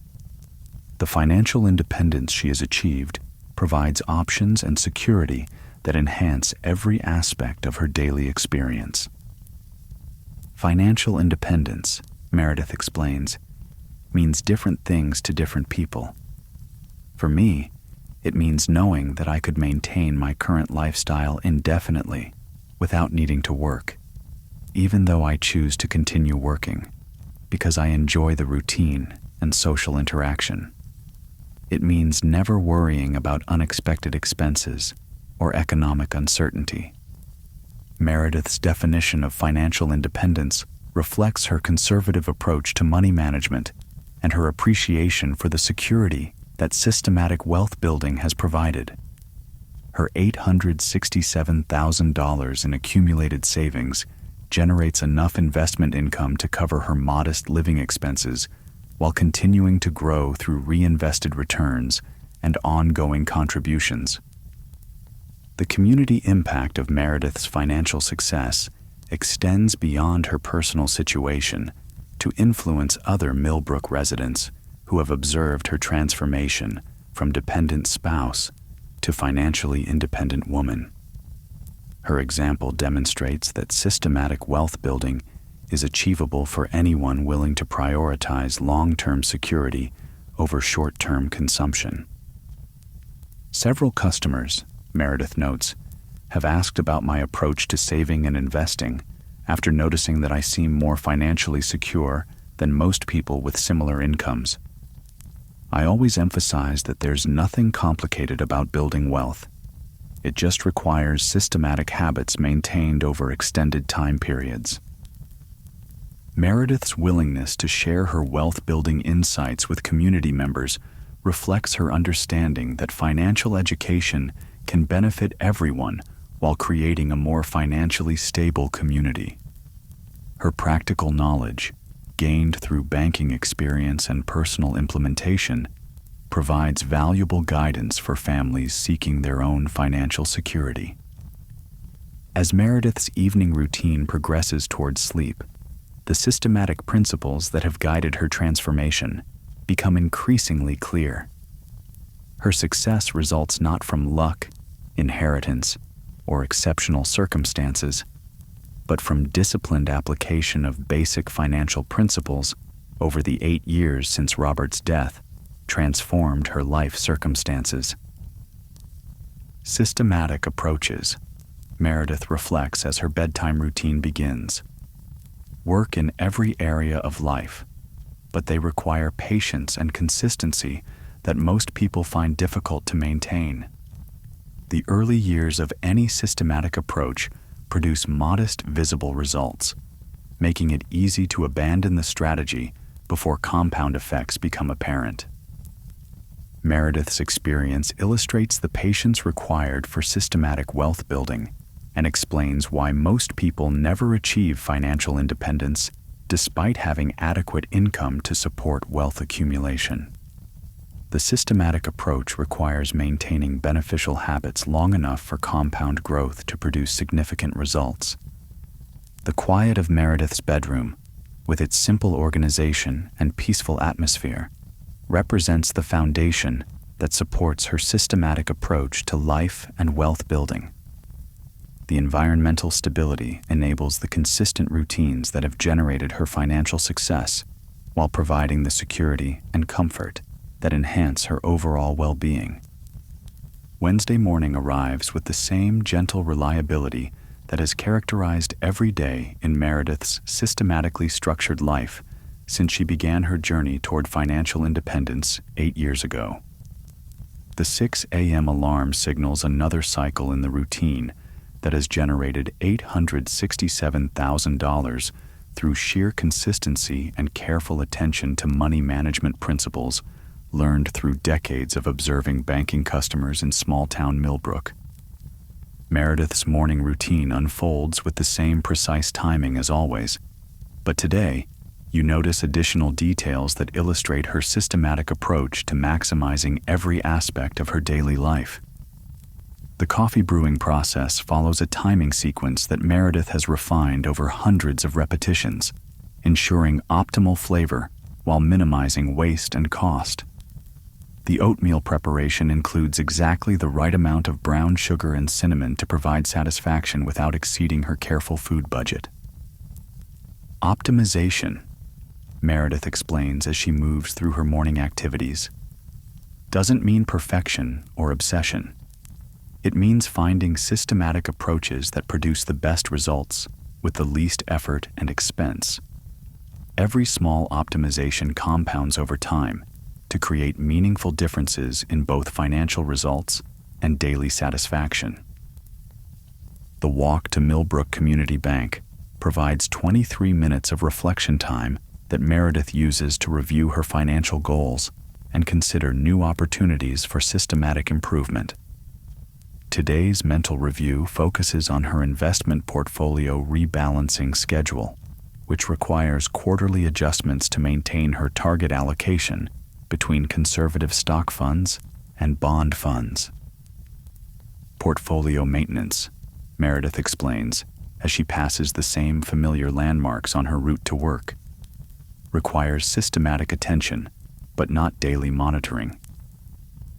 The financial independence she has achieved provides options and security that enhance every aspect of her daily experience. Financial independence, Meredith explains, means different things to different people. For me, it means knowing that I could maintain my current lifestyle indefinitely without needing to work, even though I choose to continue working, because I enjoy the routine and social interaction. It means never worrying about unexpected expenses or economic uncertainty. Meredith's definition of financial independence reflects her conservative approach to money management and her appreciation for the security that systematic wealth building has provided. Her $867,000 in accumulated savings generates enough investment income to cover her modest living expenses while continuing to grow through reinvested returns and ongoing contributions. The community impact of Meredith's financial success extends beyond her personal situation to influence other Millbrook residents who have observed her transformation from dependent spouse to financially independent woman. Her example demonstrates that systematic wealth building is achievable for anyone willing to prioritize long-term security over short-term consumption. Several customers, Meredith notes, have asked about my approach to saving and investing after noticing that I seem more financially secure than most people with similar incomes. I always emphasize that there's nothing complicated about building wealth. It just requires systematic habits maintained over extended time periods. Meredith's willingness to share her wealth-building insights with community members reflects her understanding that financial education can benefit everyone while creating a more financially stable community. Her practical knowledge, gained through banking experience and personal implementation, provides valuable guidance for families seeking their own financial security. As Meredith's evening routine progresses towards sleep, the systematic principles that have guided her transformation become increasingly clear. Her success results not from luck, inheritance, or exceptional circumstances, but from disciplined application of basic financial principles over the 8 years since Robert's death transformed her life circumstances. Systematic approaches, Meredith reflects as her bedtime routine begins, work in every area of life, but they require patience and consistency that most people find difficult to maintain. The early years of any systematic approach produce modest, visible results, making it easy to abandon the strategy before compound effects become apparent. Meredith's experience illustrates the patience required for systematic wealth building and explains why most people never achieve financial independence despite having adequate income to support wealth accumulation. The systematic approach requires maintaining beneficial habits long enough for compound growth to produce significant results. The quiet of Meredith's bedroom, with its simple organization and peaceful atmosphere, represents the foundation that supports her systematic approach to life and wealth building. The environmental stability enables the consistent routines that have generated her financial success, while providing the security and comfort that enhance her overall well-being. Wednesday morning arrives with the same gentle reliability that has characterized every day in Meredith's systematically structured life since she began her journey toward financial independence 8 years ago. The 6 a.m. alarm signals another cycle in the routine that has generated $867,000 through sheer consistency and careful attention to money management principles learned through decades of observing banking customers in small-town Millbrook. Meredith's morning routine unfolds with the same precise timing as always, but today, you notice additional details that illustrate her systematic approach to maximizing every aspect of her daily life. The coffee brewing process follows a timing sequence that Meredith has refined over hundreds of repetitions, ensuring optimal flavor while minimizing waste and cost. The oatmeal preparation includes exactly the right amount of brown sugar and cinnamon to provide satisfaction without exceeding her careful food budget. Optimization, Meredith explains as she moves through her morning activities, doesn't mean perfection or obsession. It means finding systematic approaches that produce the best results with the least effort and expense. Every small optimization compounds over time to create meaningful differences in both financial results and daily satisfaction. The walk to Millbrook Community Bank provides 23 minutes of reflection time that Meredith uses to review her financial goals and consider new opportunities for systematic improvement. Today's mental review focuses on her investment portfolio rebalancing schedule, which requires quarterly adjustments to maintain her target allocation between conservative stock funds and bond funds. Portfolio maintenance, Meredith explains, as she passes the same familiar landmarks on her route to work, requires systematic attention, but not daily monitoring.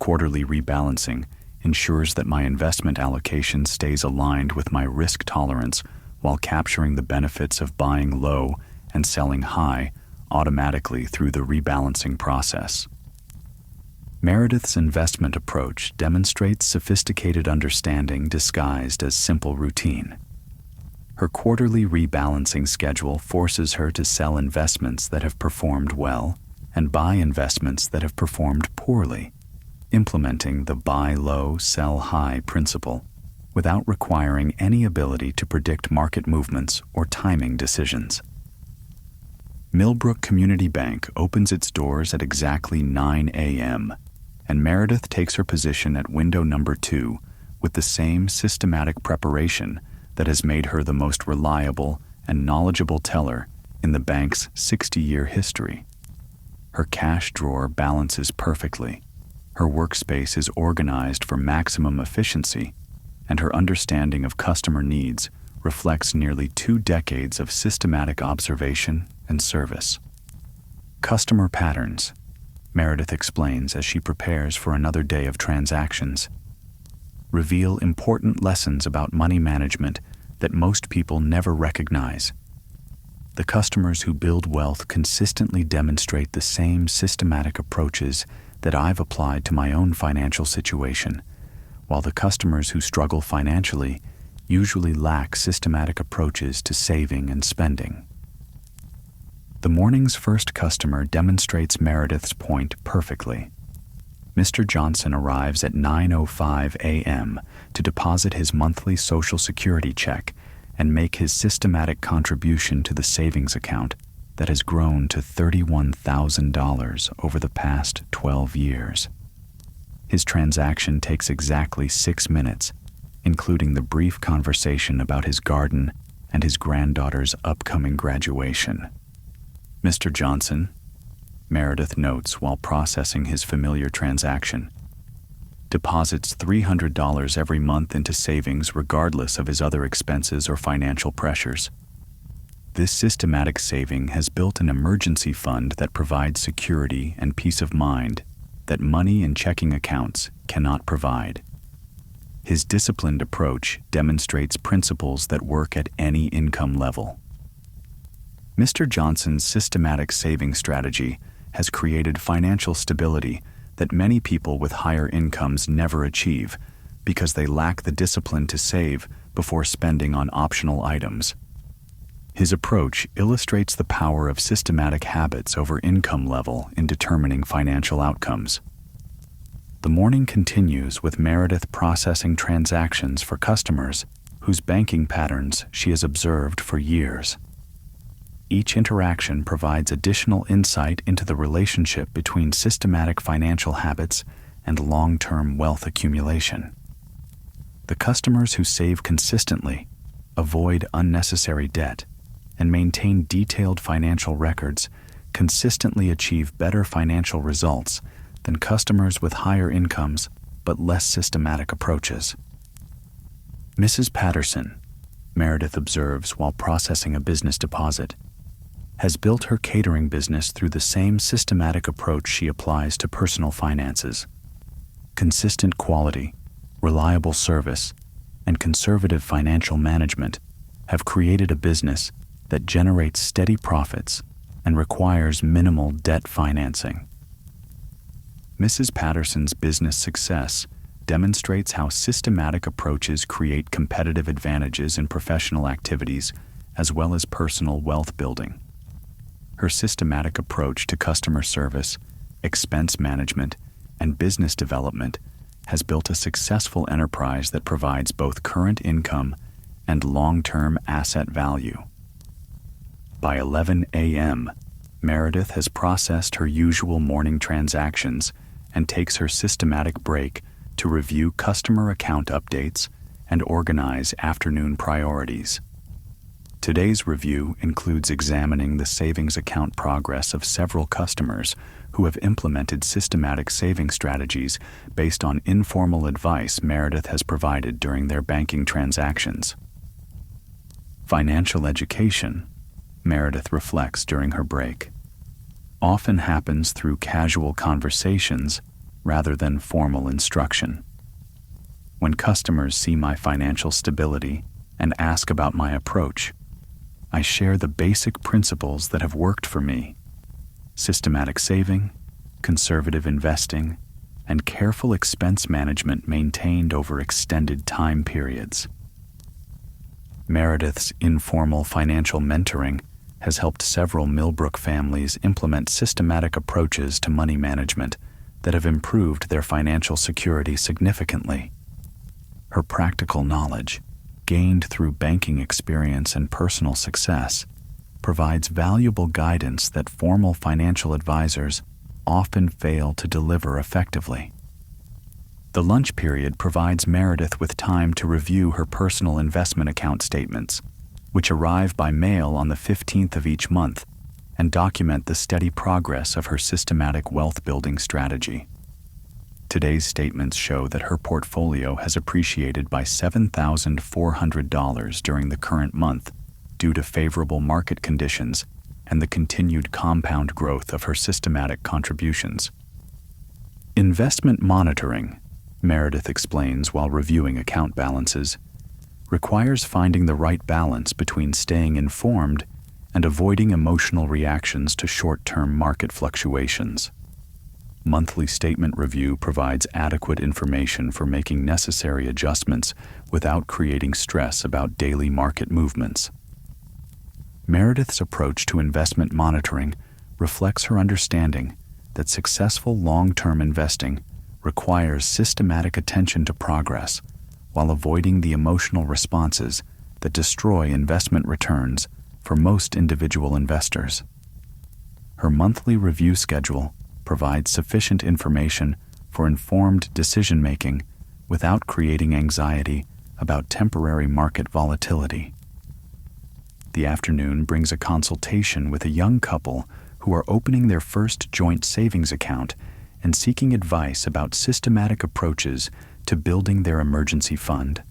Quarterly rebalancing ensures that my investment allocation stays aligned with my risk tolerance while capturing the benefits of buying low and selling high automatically through the rebalancing process. Meredith's investment approach demonstrates sophisticated understanding disguised as simple routine. Her quarterly rebalancing schedule forces her to sell investments that have performed well and buy investments that have performed poorly, implementing the buy low, sell high principle without requiring any ability to predict market movements or timing decisions. Millbrook Community Bank opens its doors at exactly 9 a.m., and Meredith takes her position at window number 2 with the same systematic preparation that has made her the most reliable and knowledgeable teller in the bank's 60-year history. Her cash drawer balances perfectly, her workspace is organized for maximum efficiency, and her understanding of customer needs reflects nearly 2 decades of systematic observation and service. Customer patterns, Meredith explains as she prepares for another day of transactions, reveal important lessons about money management that most people never recognize. The customers who build wealth consistently demonstrate the same systematic approaches that I've applied to my own financial situation, while the customers who struggle financially usually lack systematic approaches to saving and spending. The morning's first customer demonstrates Meredith's point perfectly. Mr. Johnson arrives at 9:05 a.m. to deposit his monthly Social Security check and make his systematic contribution to the savings account that has grown to $31,000 over the past 12 years. His transaction takes exactly 6 minutes, including the brief conversation about his garden and his granddaughter's upcoming graduation. Mr. Johnson, Meredith notes while processing his familiar transaction, deposits $300 every month into savings regardless of his other expenses or financial pressures. This systematic saving has built an emergency fund that provides security and peace of mind that money in checking accounts cannot provide. His disciplined approach demonstrates principles that work at any income level. Mr. Johnson's systematic saving strategy has created financial stability that many people with higher incomes never achieve because they lack the discipline to save before spending on optional items. His approach illustrates the power of systematic habits over income level in determining financial outcomes. The morning continues with Meredith processing transactions for customers whose banking patterns she has observed for years. Each interaction provides additional insight into the relationship between systematic financial habits and long-term wealth accumulation. The customers who save consistently, avoid unnecessary debt, and maintain detailed financial records consistently achieve better financial results than customers with higher incomes but less systematic approaches. Mrs. Patterson, Meredith observes while processing a business deposit, has built her catering business through the same systematic approach she applies to personal finances. Consistent quality, reliable service, and conservative financial management have created a business that generates steady profits and requires minimal debt financing. Mrs. Patterson's business success demonstrates how systematic approaches create competitive advantages in professional activities as well as personal wealth building. Her systematic approach to customer service, expense management, and business development has built a successful enterprise that provides both current income and long-term asset value. By 11 a.m., Meredith has processed her usual morning transactions and takes her systematic break to review customer account updates and organize afternoon priorities. Today's review includes examining the savings account progress of several customers who have implemented systematic saving strategies based on informal advice Meredith has provided during their banking transactions. Financial education, Meredith reflects during her break, often happens through casual conversations rather than formal instruction. When customers see my financial stability and ask about my approach, I share the basic principles that have worked for me: systematic saving, conservative investing, and careful expense management maintained over extended time periods. Meredith's informal financial mentoring has helped several Millbrook families implement systematic approaches to money management that have improved their financial security significantly. Her practical knowledge, gained through banking experience and personal success, provides valuable guidance that formal financial advisors often fail to deliver effectively. The lunch period provides Meredith with time to review her personal investment account statements, which arrive by mail on the 15th of each month, and document the steady progress of her systematic wealth-building strategy. Today's statements show that her portfolio has appreciated by $7,400 during the current month due to favorable market conditions and the continued compound growth of her systematic contributions. Investment monitoring, Meredith explains while reviewing account balances, requires finding the right balance between staying informed and avoiding emotional reactions to short-term market fluctuations. Monthly statement review provides adequate information for making necessary adjustments without creating stress about daily market movements. Meredith's approach to investment monitoring reflects her understanding that successful long-term investing requires systematic attention to progress while avoiding the emotional responses that destroy investment returns for most individual investors. Her monthly review schedule provides sufficient information for informed decision-making without creating anxiety about temporary market volatility. The afternoon brings a consultation with a young couple who are opening their first joint savings account and seeking advice about systematic approaches to building their emergency fund.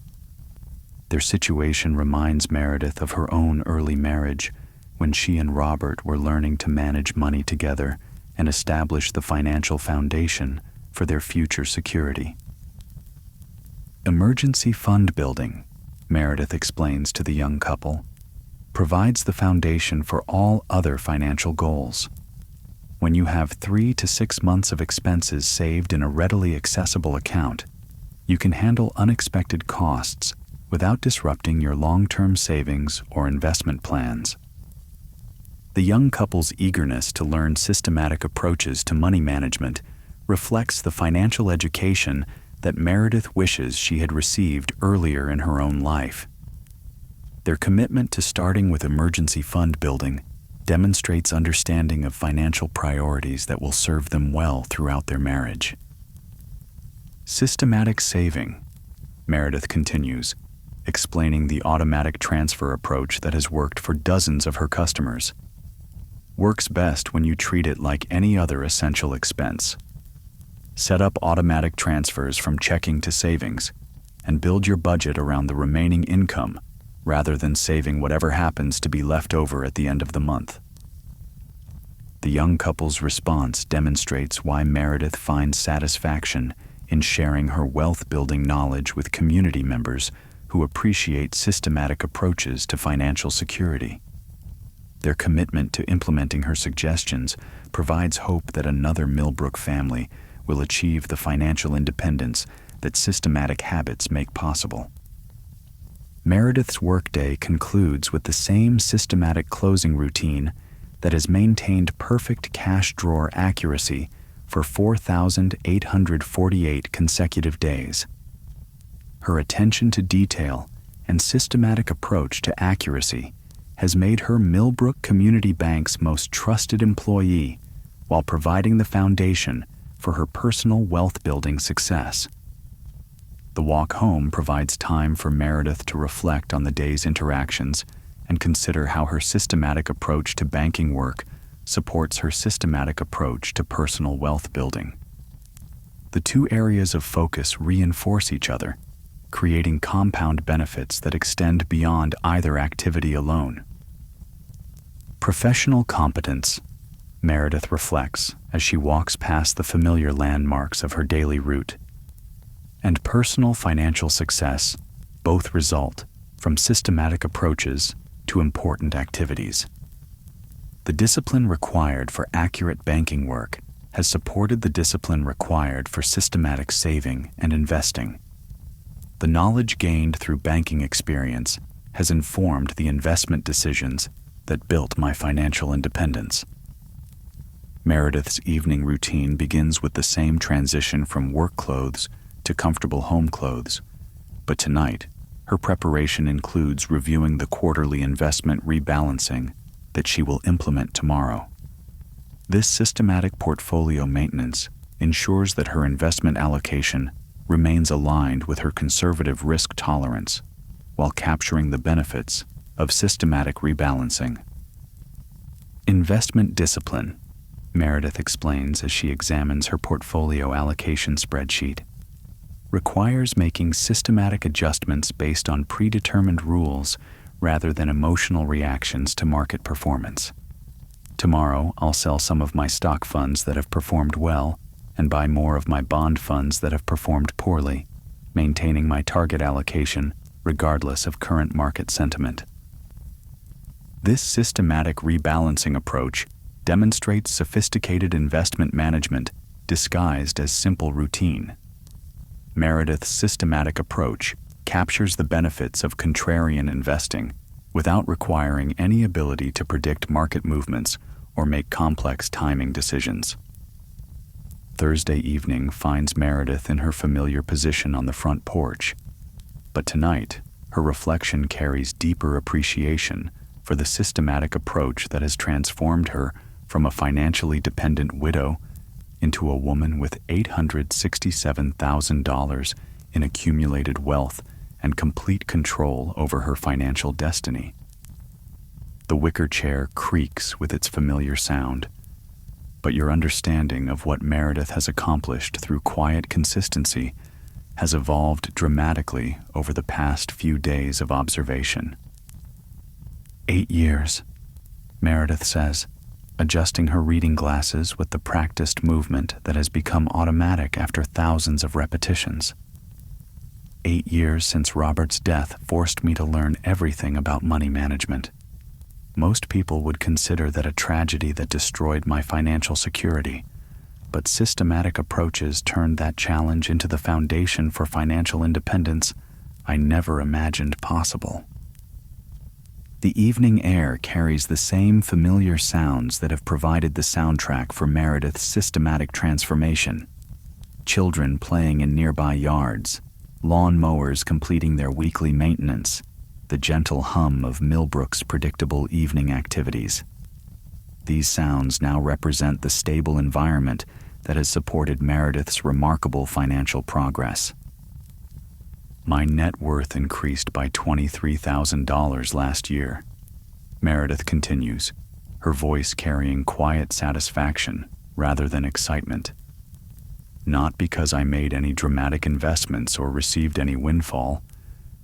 Their situation reminds Meredith of her own early marriage, when she and Robert were learning to manage money together and establish the financial foundation for their future security. Emergency fund building, Meredith explains to the young couple, provides the foundation for all other financial goals. When you have 3 to 6 months of expenses saved in a readily accessible account, you can handle unexpected costs without disrupting your long-term savings or investment plans. The young couple's eagerness to learn systematic approaches to money management reflects the financial education that Meredith wishes she had received earlier in her own life. Their commitment to starting with emergency fund building demonstrates understanding of financial priorities that will serve them well throughout their marriage. Systematic saving, Meredith continues, explaining the automatic transfer approach that has worked for dozens of her customers. Works best when you treat it like any other essential expense. Set up automatic transfers from checking to savings and build your budget around the remaining income rather than saving whatever happens to be left over at the end of the month. The young couple's response demonstrates why Meredith finds satisfaction in sharing her wealth-building knowledge with community members who appreciate systematic approaches to financial security. Their commitment to implementing her suggestions provides hope that another Millbrook family will achieve the financial independence that systematic habits make possible. Meredith's workday concludes with the same systematic closing routine that has maintained perfect cash drawer accuracy for 4,848 consecutive days. Her attention to detail and systematic approach to accuracy has made her Millbrook Community Bank's most trusted employee while providing the foundation for her personal wealth-building success. The walk home provides time for Meredith to reflect on the day's interactions and consider how her systematic approach to banking work supports her systematic approach to personal wealth building. The two areas of focus reinforce each other, creating compound benefits that extend beyond either activity alone. Professional competence, Meredith reflects as she walks past the familiar landmarks of her daily route, and personal financial success both result from systematic approaches to important activities. The discipline required for accurate banking work has supported the discipline required for systematic saving and investing. The knowledge gained through banking experience has informed the investment decisions that built my financial independence. Meredith's evening routine begins with the same transition from work clothes to comfortable home clothes, but tonight, her preparation includes reviewing the quarterly investment rebalancing that she will implement tomorrow. This systematic portfolio maintenance ensures that her investment allocation remains aligned with her conservative risk tolerance while capturing the benefits of systematic rebalancing. Investment discipline, Meredith explains as she examines her portfolio allocation spreadsheet, requires making systematic adjustments based on predetermined rules rather than emotional reactions to market performance. Tomorrow, I'll sell some of my stock funds that have performed well and buy more of my bond funds that have performed poorly, maintaining my target allocation regardless of current market sentiment. This systematic rebalancing approach demonstrates sophisticated investment management disguised as simple routine. Meredith's systematic approach captures the benefits of contrarian investing without requiring any ability to predict market movements or make complex timing decisions. Thursday evening finds Meredith in her familiar position on the front porch, but tonight her reflection carries deeper appreciation for the systematic approach that has transformed her from a financially dependent widow into a woman with $867,000 in accumulated wealth and complete control over her financial destiny. The wicker chair creaks with its familiar sound, but your understanding of what Meredith has accomplished through quiet consistency has evolved dramatically over the past few days of observation. 8 years, Meredith says, adjusting her reading glasses with the practiced movement that has become automatic after thousands of repetitions. 8 years since Robert's death forced me to learn everything about money management. Most people would consider that a tragedy that destroyed my financial security, but systematic approaches turned that challenge into the foundation for financial independence I never imagined possible. The evening air carries the same familiar sounds that have provided the soundtrack for Meredith's systematic transformation. Children playing in nearby yards, lawn mowers completing their weekly maintenance, the gentle hum of Millbrook's predictable evening activities. These sounds now represent the stable environment that has supported Meredith's remarkable financial progress. My net worth increased by $23,000 last year. Meredith continues, her voice carrying quiet satisfaction rather than excitement. Not because I made any dramatic investments or received any windfall,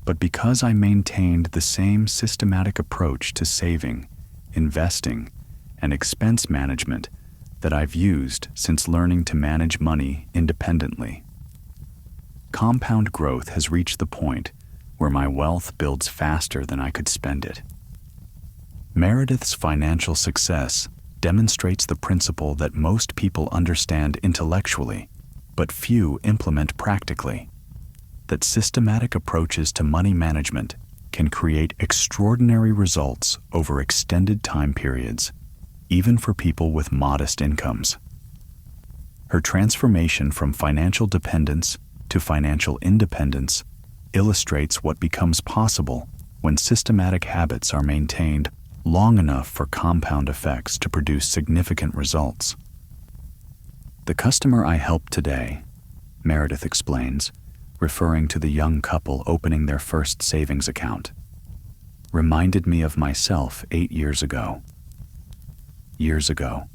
but because I maintained the same systematic approach to saving, investing, and expense management that I've used since learning to manage money independently. Compound growth has reached the point where my wealth builds faster than I could spend it. Meredith's financial success demonstrates the principle that most people understand intellectually, but few implement practically, that systematic approaches to money management can create extraordinary results over extended time periods, even for people with modest incomes. Her transformation from financial dependence to financial independence illustrates what becomes possible when systematic habits are maintained long enough for compound effects to produce significant results. The customer I helped today, Meredith explains, referring to the young couple opening their first savings account. Reminded me of myself 8 years ago. Years ago,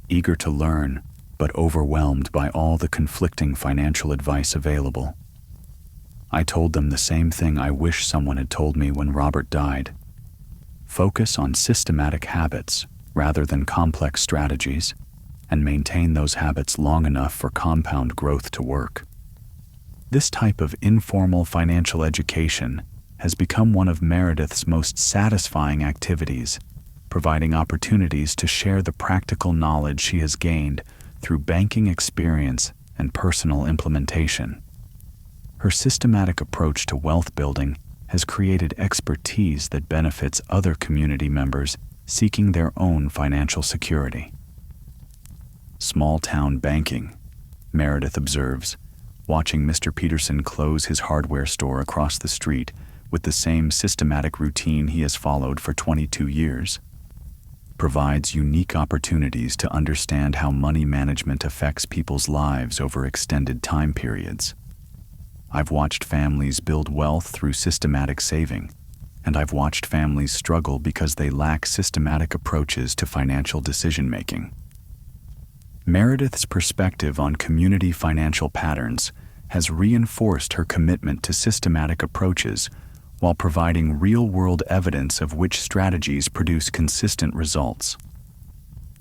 eager to learn, but overwhelmed by all the conflicting financial advice available. I told them the same thing I wish someone had told me when Robert died. Focus on systematic habits rather than complex strategies, and maintain those habits long enough for compound growth to work. This type of informal financial education has become one of Meredith's most satisfying activities, providing opportunities to share the practical knowledge she has gained through banking experience and personal implementation. Her systematic approach to wealth building has created expertise that benefits other community members seeking their own financial security. Small-town banking, Meredith observes, watching Mr. Peterson close his hardware store across the street with the same systematic routine he has followed for 22 years, provides unique opportunities to understand how money management affects people's lives over extended time periods. I've watched families build wealth through systematic saving, and I've watched families struggle because they lack systematic approaches to financial decision-making. Meredith's perspective on community financial patterns has reinforced her commitment to systematic approaches while providing real-world evidence of which strategies produce consistent results.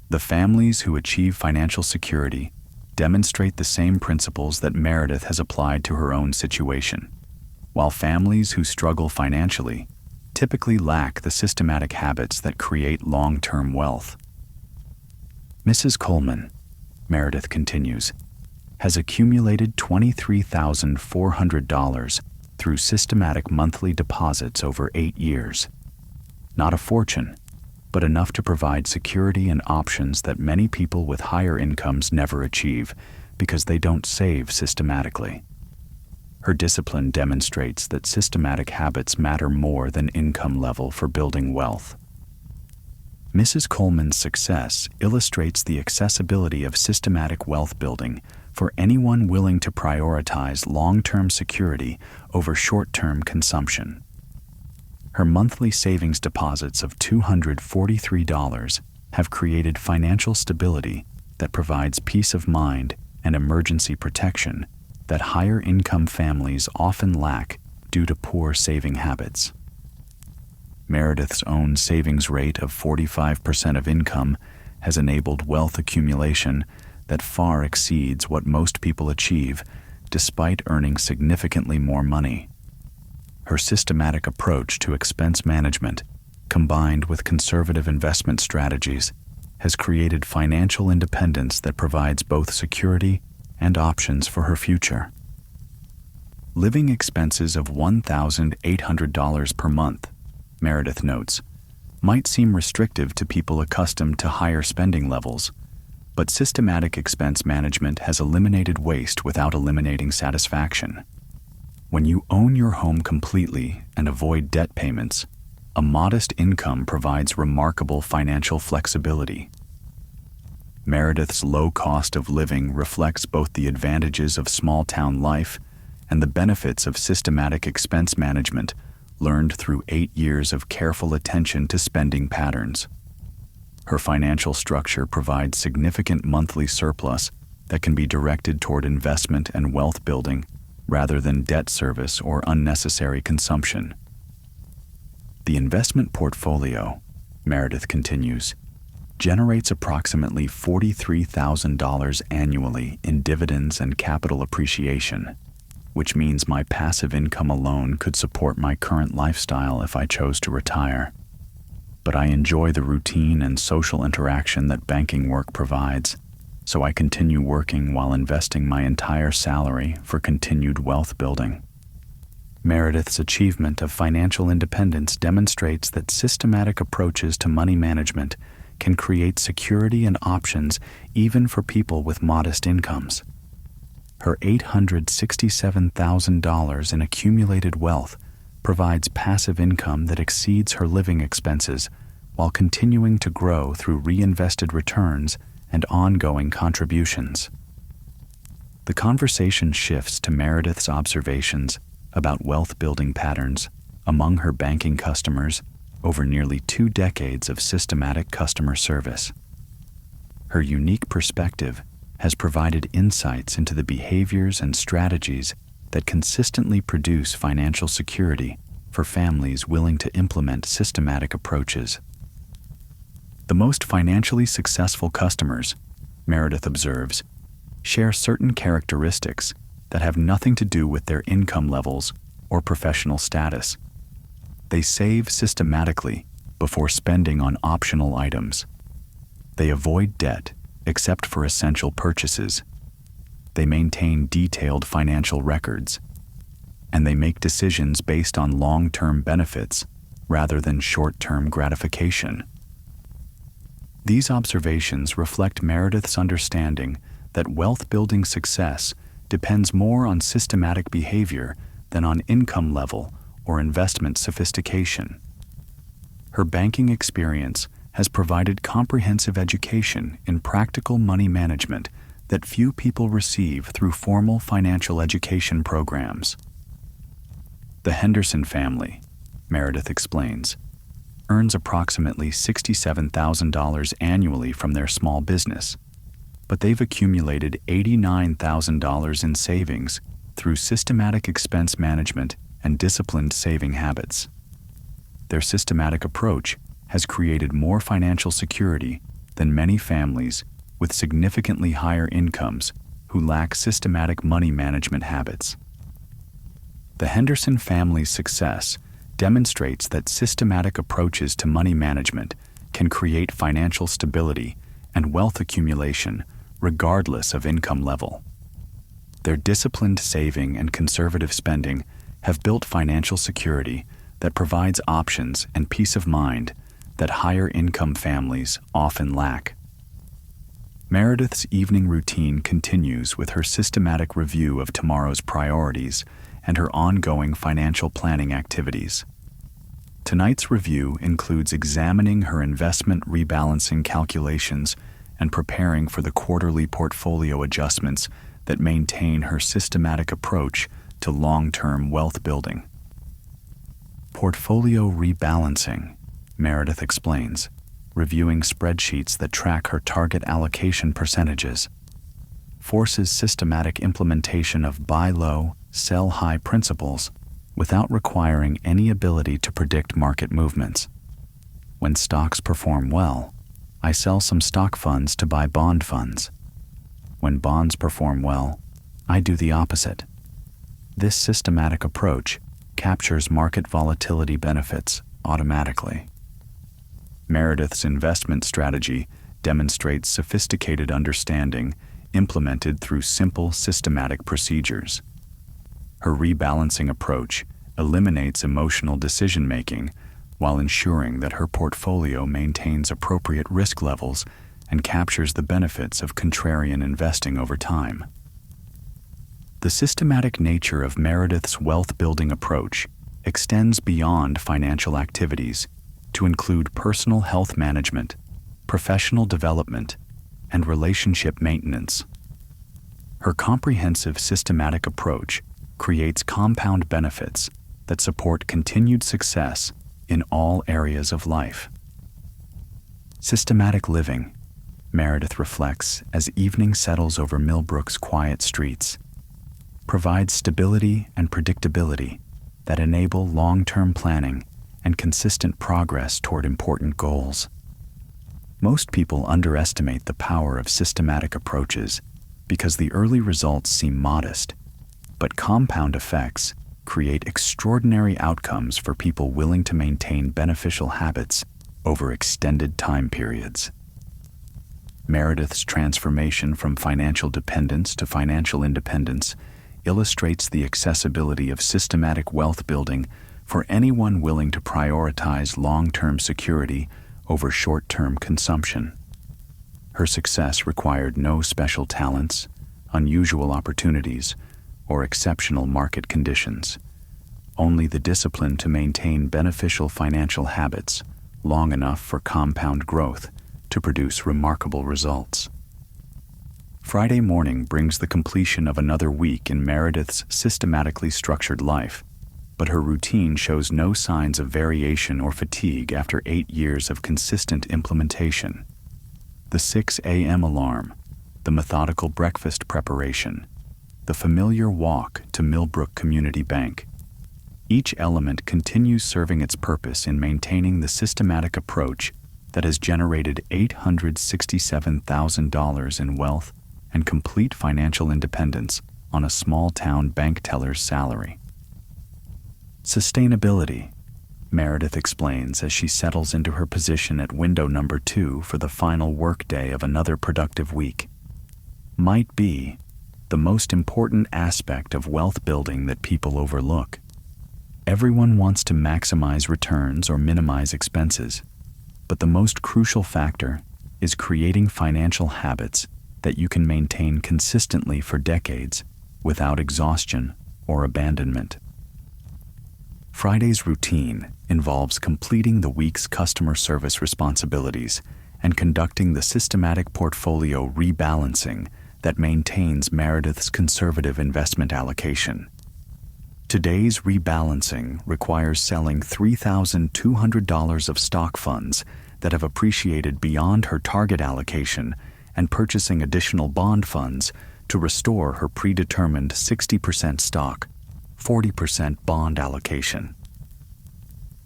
The families who achieve financial security demonstrate the same principles that Meredith has applied to her own situation, while families who struggle financially typically lack the systematic habits that create long-term wealth. Mrs. Coleman, Meredith continues, has accumulated $23,400 through systematic monthly deposits over 8 years. Not a fortune, but enough to provide security and options that many people with higher incomes never achieve because they don't save systematically. Her discipline demonstrates that systematic habits matter more than income level for building wealth. Mrs. Coleman's success illustrates the accessibility of systematic wealth building for anyone willing to prioritize long-term security over short-term consumption. Her monthly savings deposits of $243 have created financial stability that provides peace of mind and emergency protection that higher-income families often lack due to poor saving habits. Meredith's own savings rate of 45% of income has enabled wealth accumulation that far exceeds what most people achieve despite earning significantly more money. Her systematic approach to expense management, combined with conservative investment strategies, has created financial independence that provides both security and options for her future. Living expenses of $1,800 per month, Meredith notes, might seem restrictive to people accustomed to higher spending levels, but systematic expense management has eliminated waste without eliminating satisfaction. When you own your home completely and avoid debt payments, a modest income provides remarkable financial flexibility. Meredith's low cost of living reflects both the advantages of small-town life and the benefits of systematic expense management learned through 8 years of careful attention to spending patterns. Her financial structure provides significant monthly surplus that can be directed toward investment and wealth building rather than debt service or unnecessary consumption. The investment portfolio, Meredith continues, generates approximately $43,000 annually in dividends and capital appreciation, which means my passive income alone could support my current lifestyle if I chose to retire. But I enjoy the routine and social interaction that banking work provides, so I continue working while investing my entire salary for continued wealth building. Meredith's achievement of financial independence demonstrates that systematic approaches to money management can create security and options even for people with modest incomes. Her $867,000 in accumulated wealth provides passive income that exceeds her living expenses while continuing to grow through reinvested returns and ongoing contributions. The conversation shifts to Meredith's observations about wealth-building patterns among her banking customers over nearly 2 decades of systematic customer service. Her unique perspective has provided insights into the behaviors and strategies that consistently produce financial security for families willing to implement systematic approaches. The most financially successful customers, Meredith observes, share certain characteristics that have nothing to do with their income levels or professional status. They save systematically before spending on optional items. They avoid debt except for essential purchases. They maintain detailed financial records. And they make decisions based on long-term benefits rather than short-term gratification. These observations reflect Meredith's understanding that wealth-building success depends more on systematic behavior than on income level or investment sophistication. Her banking experience has provided comprehensive education in practical money management that few people receive through formal financial education programs. The Henderson family, Meredith explains, earns approximately $67,000 annually from their small business, but they've accumulated $89,000 in savings through systematic expense management and disciplined saving habits. Their systematic approach has created more financial security than many families with significantly higher incomes who lack systematic money management habits. The Henderson family's success demonstrates that systematic approaches to money management can create financial stability and wealth accumulation regardless of income level. Their disciplined saving and conservative spending have built financial security that provides options and peace of mind that higher income families often lack. Meredith's evening routine continues with her systematic review of tomorrow's priorities and her ongoing financial planning activities. Tonight's review includes examining her investment rebalancing calculations and preparing for the quarterly portfolio adjustments that maintain her systematic approach to long-term wealth building. Portfolio rebalancing, Meredith explains, reviewing spreadsheets that track her target allocation percentages, forces systematic implementation of buy low, sell high principles without requiring any ability to predict market movements. When stocks perform well, I sell some stock funds to buy bond funds. When bonds perform well, I do the opposite. This systematic approach captures market volatility benefits automatically. Meredith's investment strategy demonstrates sophisticated understanding implemented through simple systematic procedures. Her rebalancing approach eliminates emotional decision-making while ensuring that her portfolio maintains appropriate risk levels and captures the benefits of contrarian investing over time. The systematic nature of Meredith's wealth-building approach extends beyond financial activities to include personal health management, professional development, and relationship maintenance. Her comprehensive systematic approach creates compound benefits that support continued success in all areas of life. Systematic living, Meredith reflects as evening settles over Millbrook's quiet streets, provides stability and predictability that enable long-term planning and consistent progress toward important goals. Most people underestimate the power of systematic approaches because the early results seem modest, but compound effects create extraordinary outcomes for people willing to maintain beneficial habits over extended time periods. Meredith's transformation from financial dependence to financial independence illustrates the accessibility of systematic wealth building for anyone willing to prioritize long-term security over short-term consumption. Her success required no special talents, unusual opportunities, or exceptional market conditions, only the discipline to maintain beneficial financial habits long enough for compound growth to produce remarkable results. Friday morning brings the completion of another week in Meredith's systematically structured life, but her routine shows no signs of variation or fatigue after 8 years of consistent implementation. The 6 a.m. alarm, the methodical breakfast preparation, the familiar walk to Millbrook Community Bank. Each element continues serving its purpose in maintaining the systematic approach that has generated $867,000 in wealth and complete financial independence on a small-town bank teller's salary. Sustainability, Meredith explains as she settles into her position at window number 2 for the final workday of another productive week, might be the most important aspect of wealth building that people overlook. Everyone wants to maximize returns or minimize expenses, but the most crucial factor is creating financial habits that you can maintain consistently for decades without exhaustion or abandonment. Friday's routine involves completing the week's customer service responsibilities and conducting the systematic portfolio rebalancing that maintains Meredith's conservative investment allocation. Today's rebalancing requires selling $3,200 of stock funds that have appreciated beyond her target allocation and purchasing additional bond funds to restore her predetermined 60% stock, 40% bond allocation.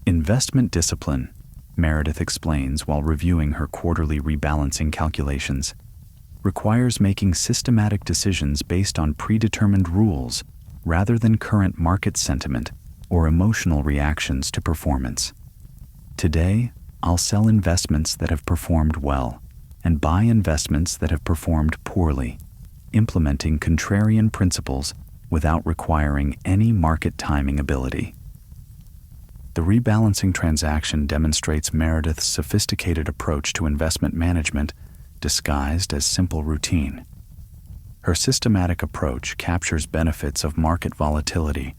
Investment discipline, Meredith explains while reviewing her quarterly rebalancing calculations, requires making systematic decisions based on predetermined rules rather than current market sentiment or emotional reactions to performance. Today, I'll sell investments that have performed well and buy investments that have performed poorly, implementing contrarian principles without requiring any market timing ability. The rebalancing transaction demonstrates Meredith's sophisticated approach to investment management disguised as simple routine. Her systematic approach captures benefits of market volatility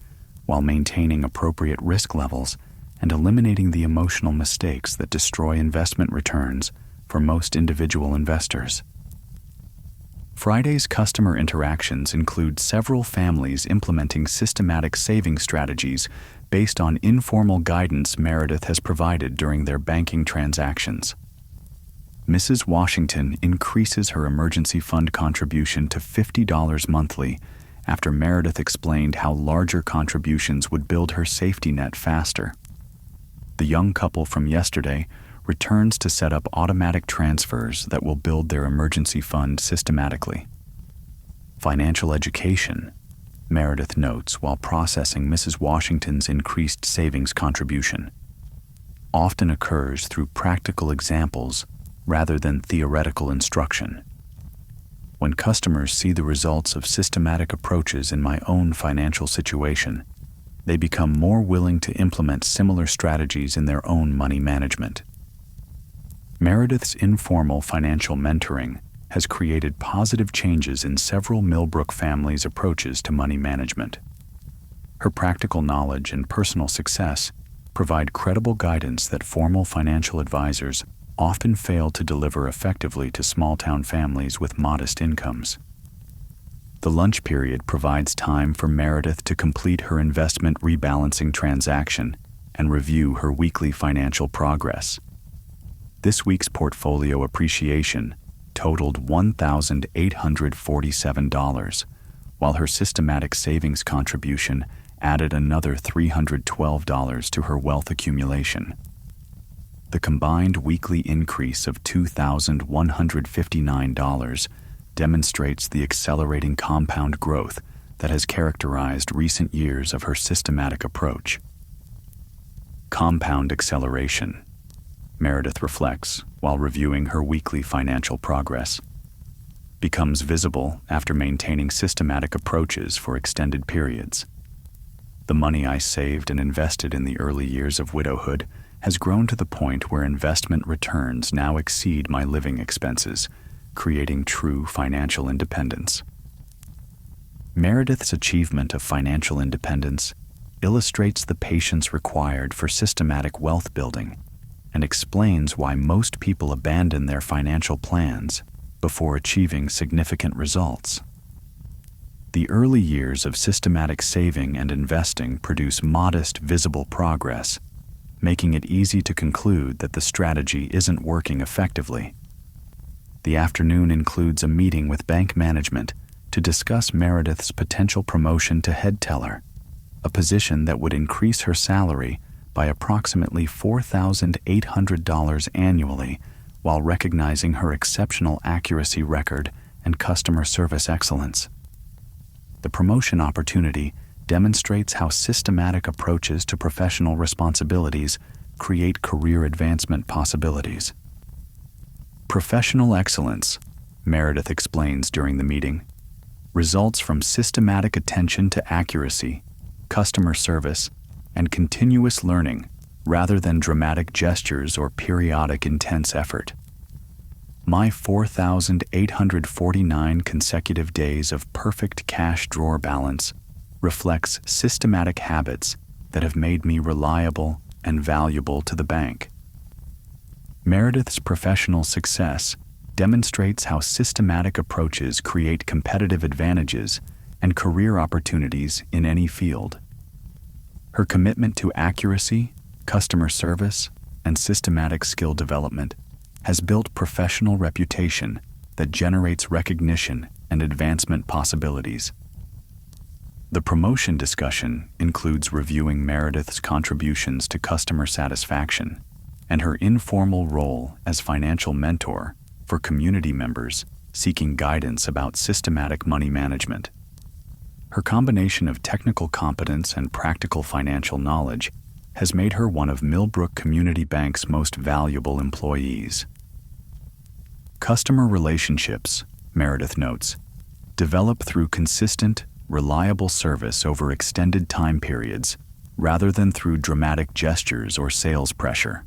while maintaining appropriate risk levels and eliminating the emotional mistakes that destroy investment returns for most individual investors. Friday's customer interactions include several families implementing systematic saving strategies based on informal guidance Meredith has provided during their banking transactions. Mrs. Washington increases her emergency fund contribution to $50 monthly after Meredith explained how larger contributions would build her safety net faster. The young couple from yesterday returns to set up automatic transfers that will build their emergency fund systematically. Financial education, Meredith notes while processing Mrs. Washington's increased savings contribution, often occurs through practical examples rather than theoretical instruction. When customers see the results of systematic approaches in my own financial situation, they become more willing to implement similar strategies in their own money management. Meredith's informal financial mentoring has created positive changes in several Millbrook families' approaches to money management. Her practical knowledge and personal success provide credible guidance that formal financial advisors often fail to deliver effectively to small-town families with modest incomes. The lunch period provides time for Meredith to complete her investment rebalancing transaction and review her weekly financial progress. This week's portfolio appreciation totaled $1,847, while her systematic savings contribution added another $312 to her wealth accumulation. The combined weekly increase of $2,159 demonstrates the accelerating compound growth that has characterized recent years of her systematic approach. Compound acceleration, Meredith reflects while reviewing her weekly financial progress, becomes visible after maintaining systematic approaches for extended periods. The money I saved and invested in the early years of widowhood has grown to the point where investment returns now exceed my living expenses, creating true financial independence. Meredith's achievement of financial independence illustrates the patience required for systematic wealth building and explains why most people abandon their financial plans before achieving significant results. The early years of systematic saving and investing produce modest, visible progress, making it easy to conclude that the strategy isn't working effectively. The afternoon includes a meeting with bank management to discuss Meredith's potential promotion to head teller, a position that would increase her salary by approximately $4,800 annually while recognizing her exceptional accuracy record and customer service excellence. The promotion opportunity demonstrates how systematic approaches to professional responsibilities create career advancement possibilities. Professional excellence, Meredith explains during the meeting, results from systematic attention to accuracy, customer service, and continuous learning rather than dramatic gestures or periodic intense effort. My 4,849 consecutive days of perfect cash drawer balance reflects systematic habits that have made me reliable and valuable to the bank. Meredith's professional success demonstrates how systematic approaches create competitive advantages and career opportunities in any field. Her commitment to accuracy, customer service, and systematic skill development has built professional reputation that generates recognition and advancement possibilities. The promotion discussion includes reviewing Meredith's contributions to customer satisfaction and her informal role as financial mentor for community members seeking guidance about systematic money management. Her combination of technical competence and practical financial knowledge has made her one of Millbrook Community Bank's most valuable employees. Customer relationships, Meredith notes, develop through consistent, reliable service over extended time periods rather than through dramatic gestures or sales pressure.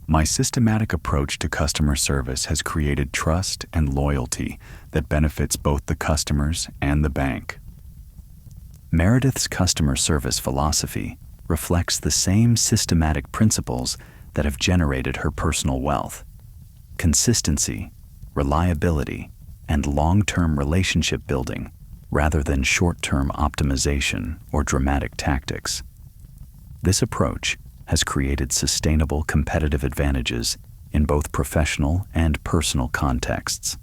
My systematic approach to customer service has created trust and loyalty that benefits both the customers and the bank. Meredith's customer service philosophy reflects the same systematic principles that have generated her personal wealth: consistency, reliability, and long-term relationship building rather than short-term optimization or dramatic tactics. This approach has created sustainable competitive advantages in both professional and personal contexts.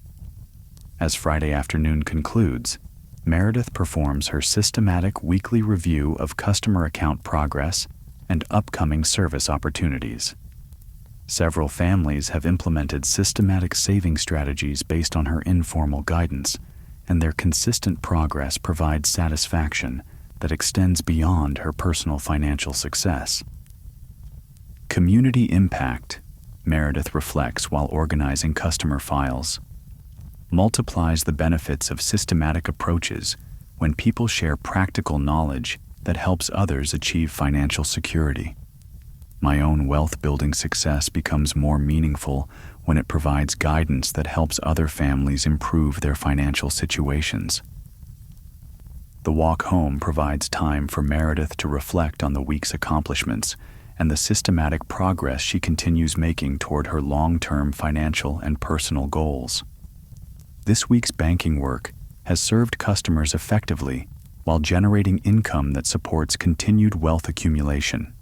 As Friday afternoon concludes, Meredith performs her systematic weekly review of customer account progress and upcoming service opportunities. Several families have implemented systematic saving strategies based on her informal guidance, and their consistent progress provides satisfaction that extends beyond her personal financial success. Community impact, Meredith reflects while organizing customer files, multiplies the benefits of systematic approaches when people share practical knowledge that helps others achieve financial security. My own wealth-building success becomes more meaningful when it provides guidance that helps other families improve their financial situations. The walk home provides time for Meredith to reflect on the week's accomplishments and the systematic progress she continues making toward her long-term financial and personal goals. This week's banking work has served customers effectively while generating income that supports continued wealth accumulation.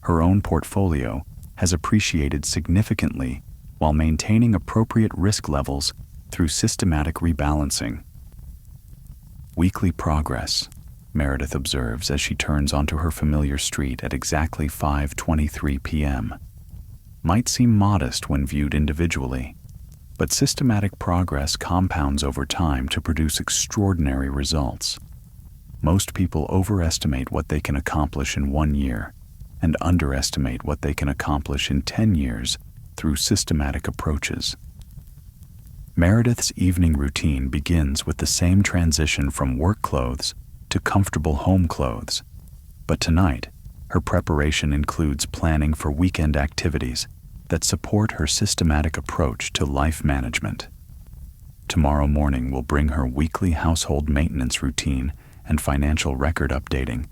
Her own portfolio has appreciated significantly while maintaining appropriate risk levels through systematic rebalancing. Weekly progress, Meredith observes as she turns onto her familiar street at exactly 5:23 p.m., might seem modest when viewed individually, but systematic progress compounds over time to produce extraordinary results. Most people overestimate what they can accomplish in 1 year and underestimate what they can accomplish in 10 years through systematic approaches. Meredith's evening routine begins with the same transition from work clothes to comfortable home clothes, but tonight, her preparation includes planning for weekend activities that support her systematic approach to life management. Tomorrow morning will bring her weekly household maintenance routine and financial record updating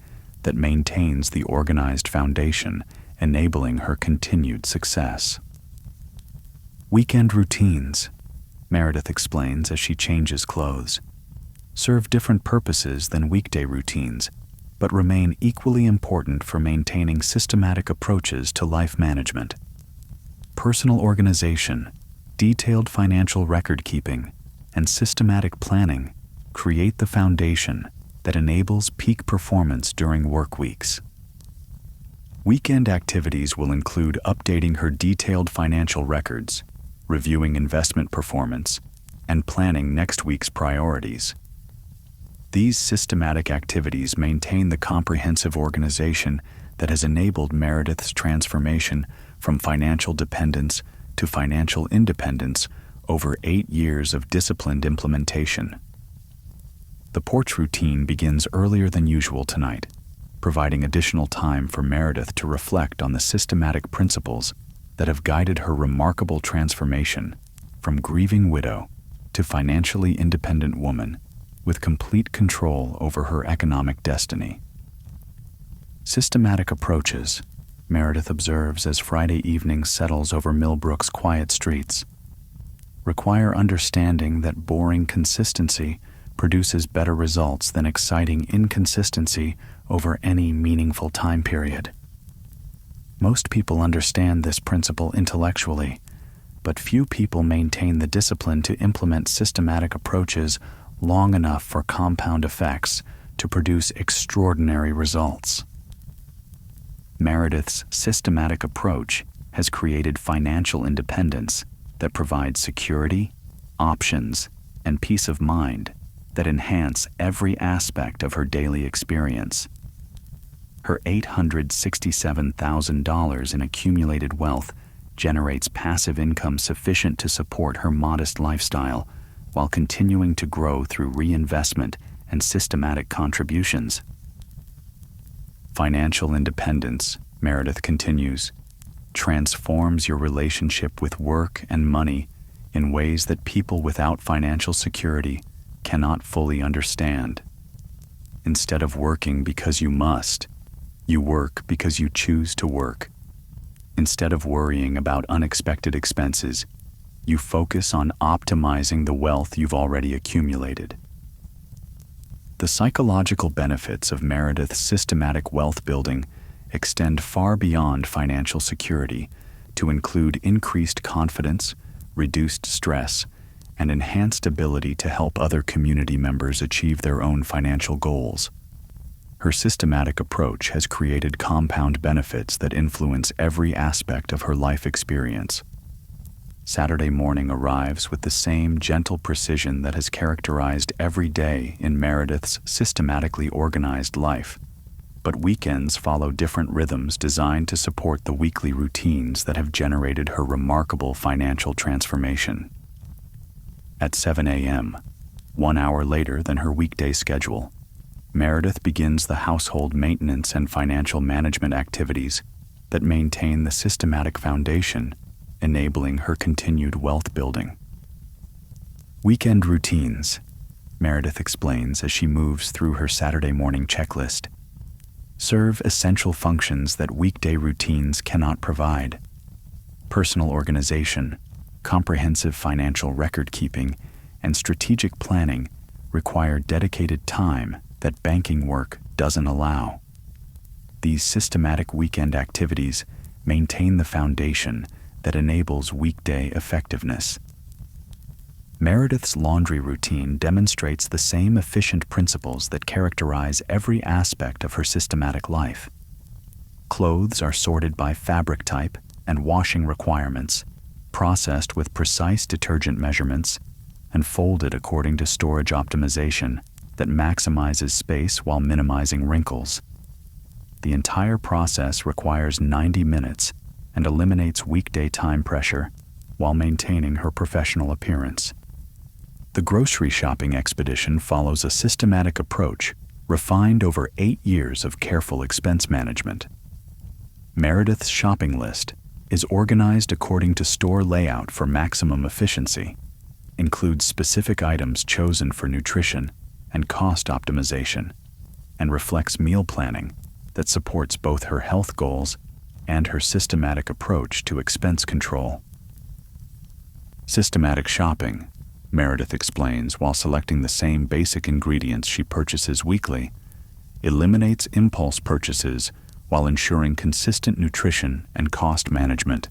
that maintains the organized foundation, enabling her continued success. Weekend routines, Meredith explains as she changes clothes, serve different purposes than weekday routines, but remain equally important for maintaining systematic approaches to life management. Personal organization, detailed financial record keeping, and systematic planning create the foundation that enables peak performance during work weeks. Weekend activities will include updating her detailed financial records, reviewing investment performance, and planning next week's priorities. These systematic activities maintain the comprehensive organization that has enabled Meredith's transformation from financial dependence to financial independence over 8 years of disciplined implementation. The porch routine begins earlier than usual tonight, providing additional time for Meredith to reflect on the systematic principles that have guided her remarkable transformation from grieving widow to financially independent woman with complete control over her economic destiny. Systematic approaches, Meredith observes as Friday evening settles over Millbrook's quiet streets, require understanding that boring consistency produces better results than exciting inconsistency over any meaningful time period. Most people understand this principle intellectually, but few people maintain the discipline to implement systematic approaches long enough for compound effects to produce extraordinary results. Meredith's systematic approach has created financial independence that provides security, options, and peace of mind that enhance every aspect of her daily experience. Her $867,000 in accumulated wealth generates passive income sufficient to support her modest lifestyle while continuing to grow through reinvestment and systematic contributions. Financial independence, Meredith continues, transforms your relationship with work and money in ways that people without financial security cannot fully understand. Instead of working because you must, you work because you choose to work. Instead of worrying about unexpected expenses, you focus on optimizing the wealth you've already accumulated. The psychological benefits of Meredith's systematic wealth building extend far beyond financial security to include increased confidence, reduced stress, and enhanced ability to help other community members achieve their own financial goals. Her systematic approach has created compound benefits that influence every aspect of her life experience. Saturday morning arrives with the same gentle precision that has characterized every day in Meredith's systematically organized life, but weekends follow different rhythms designed to support the weekly routines that have generated her remarkable financial transformation. At 7 a.m., 1 hour later than her weekday schedule, Meredith begins the household maintenance and financial management activities that maintain the systematic foundation, enabling her continued wealth building. Weekend routines, Meredith explains as she moves through her Saturday morning checklist, serve essential functions that weekday routines cannot provide. Personal organization, comprehensive financial record keeping, and strategic planning require dedicated time that banking work doesn't allow. These systematic weekend activities maintain the foundation that enables weekday effectiveness. Meredith's laundry routine demonstrates the same efficient principles that characterize every aspect of her systematic life. Clothes are sorted by fabric type and washing requirements, processed with precise detergent measurements, and folded according to storage optimization that maximizes space while minimizing wrinkles. The entire process requires 90 minutes and eliminates weekday time pressure while maintaining her professional appearance. The grocery shopping expedition follows a systematic approach refined over 8 years of careful expense management. Meredith's shopping list is organized according to store layout for maximum efficiency, includes specific items chosen for nutrition and cost optimization, and reflects meal planning that supports both her health goals and her systematic approach to expense control. Systematic shopping, Meredith explains while selecting the same basic ingredients she purchases weekly, eliminates impulse purchases while ensuring consistent nutrition and cost management.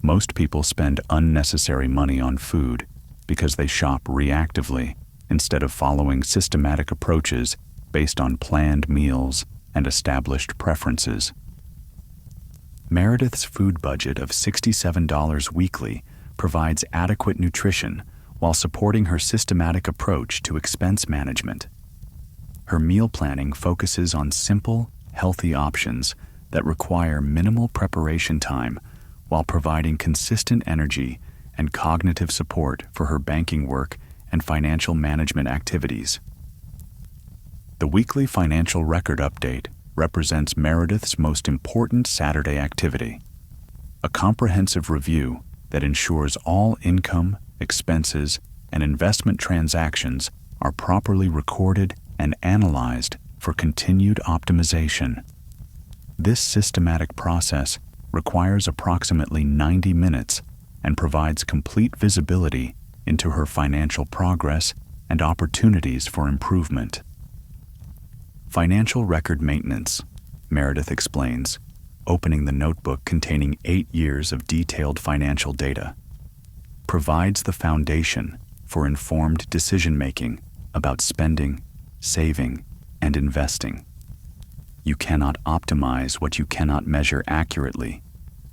Most people spend unnecessary money on food because they shop reactively instead of following systematic approaches based on planned meals and established preferences. Meredith's food budget of $67 weekly provides adequate nutrition while supporting her systematic approach to expense management. Her meal planning focuses on simple, healthy options that require minimal preparation time while providing consistent energy and cognitive support for her banking work and financial management activities. The weekly financial record update represents Meredith's most important Saturday activity, a comprehensive review that ensures all income, expenses, and investment transactions are properly recorded and analyzed for continued optimization. This systematic process requires approximately 90 minutes and provides complete visibility into her financial progress and opportunities for improvement. Financial record maintenance, Meredith explains, opening the notebook containing 8 years of detailed financial data, provides the foundation for informed decision-making about spending, saving, and investing. You cannot optimize what you cannot measure accurately,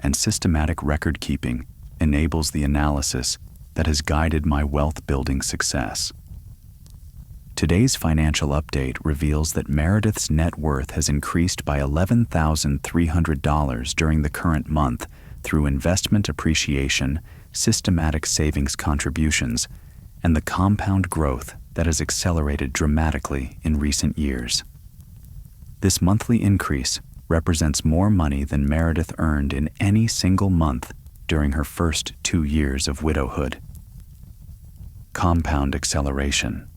and systematic record-keeping enables the analysis that has guided my wealth-building success. Today's financial update reveals that Meredith's net worth has increased by $11,300 during the current month through investment appreciation, systematic savings contributions, and the compound growth that has accelerated dramatically in recent years. This monthly increase represents more money than Meredith earned in any single month during her first 2 years of widowhood. Compound acceleration,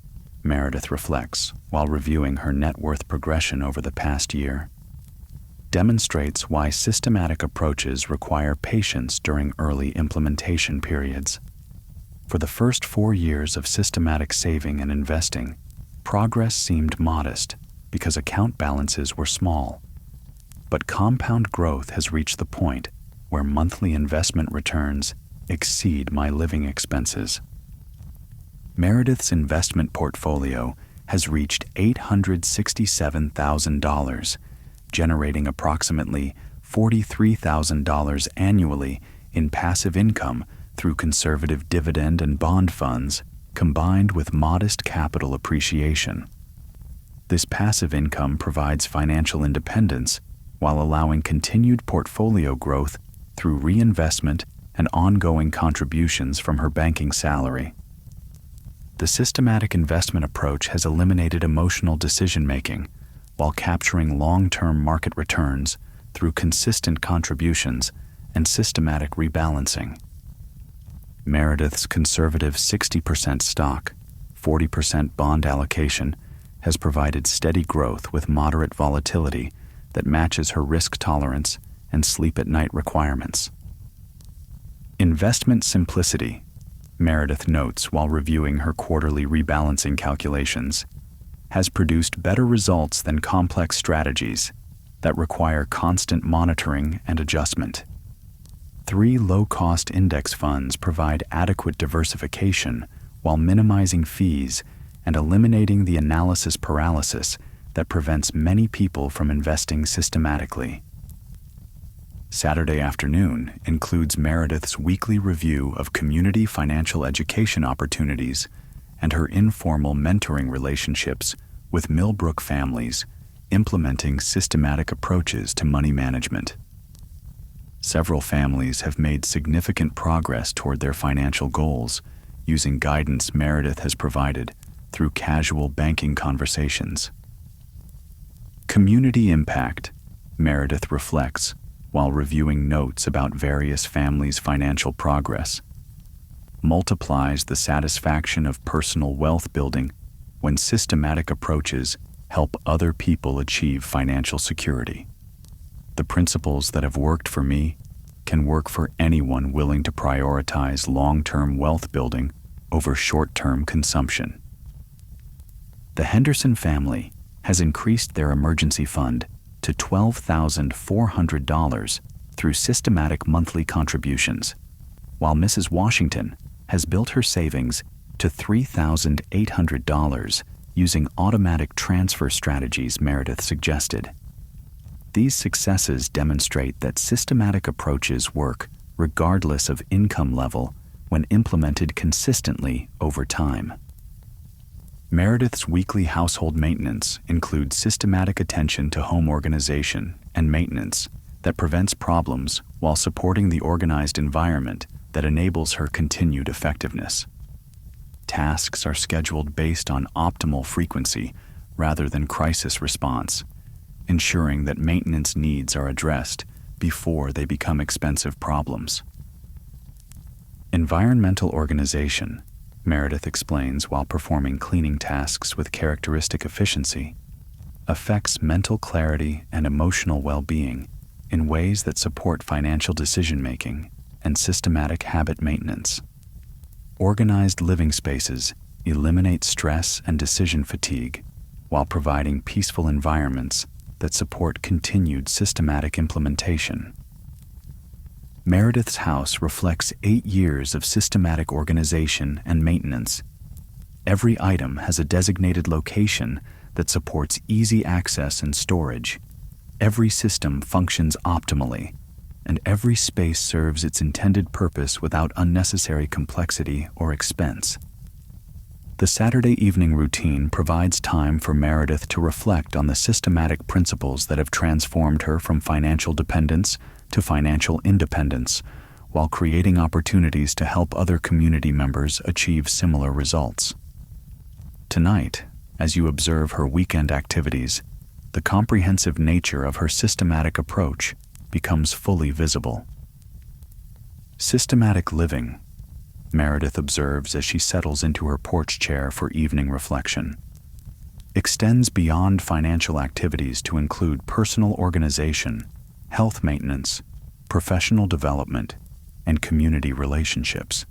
Meredith reflects while reviewing her net worth progression over the past year, demonstrates why systematic approaches require patience during early implementation periods. For the first 4 years of systematic saving and investing, progress seemed modest because account balances were small. But compound growth has reached the point where monthly investment returns exceed my living expenses. Meredith's investment portfolio has reached $867,000, generating approximately $43,000 annually in passive income through conservative dividend and bond funds, combined with modest capital appreciation. This passive income provides financial independence while allowing continued portfolio growth through reinvestment and ongoing contributions from her banking salary. The systematic investment approach has eliminated emotional decision-making while capturing long-term market returns through consistent contributions and systematic rebalancing. Meredith's conservative 60% stock, 40% bond allocation has provided steady growth with moderate volatility that matches her risk tolerance and sleep-at-night requirements. Investment simplicity, Meredith notes while reviewing her quarterly rebalancing calculations, has produced better results than complex strategies that require constant monitoring and adjustment. 3 low-cost index funds provide adequate diversification while minimizing fees and eliminating the analysis paralysis that prevents many people from investing systematically. Saturday afternoon includes Meredith's weekly review of community financial education opportunities and her informal mentoring relationships with Millbrook families implementing systematic approaches to money management. Several families have made significant progress toward their financial goals using guidance Meredith has provided through casual banking conversations. Community impact, Meredith reflects while reviewing notes about various families' financial progress, multiplies the satisfaction of personal wealth building when systematic approaches help other people achieve financial security. The principles that have worked for me can work for anyone willing to prioritize long-term wealth building over short-term consumption. The Henderson family has increased their emergency fund to $12,400 through systematic monthly contributions, while Mrs. Washington has built her savings to $3,800 using automatic transfer strategies Meredith suggested. These successes demonstrate that systematic approaches work regardless of income level when implemented consistently over time. Meredith's weekly household maintenance includes systematic attention to home organization and maintenance that prevents problems while supporting the organized environment that enables her continued effectiveness. Tasks are scheduled based on optimal frequency rather than crisis response, ensuring that maintenance needs are addressed before they become expensive problems. Environmental organization, Meredith explains while performing cleaning tasks with characteristic efficiency, affects mental clarity and emotional well-being in ways that support financial decision-making and systematic habit maintenance. Organized living spaces eliminate stress and decision fatigue while providing peaceful environments that support continued systematic implementation. Meredith's house reflects 8 years of systematic organization and maintenance. Every item has a designated location that supports easy access and storage. Every system functions optimally, and every space serves its intended purpose without unnecessary complexity or expense. The Saturday evening routine provides time for Meredith to reflect on the systematic principles that have transformed her from financial dependence to financial independence, while creating opportunities to help other community members achieve similar results. Tonight, as you observe her weekend activities, the comprehensive nature of her systematic approach becomes fully visible. Systematic living, Meredith observes as she settles into her porch chair for evening reflection, extends beyond financial activities to include personal organization, health maintenance, professional development, and community relationships.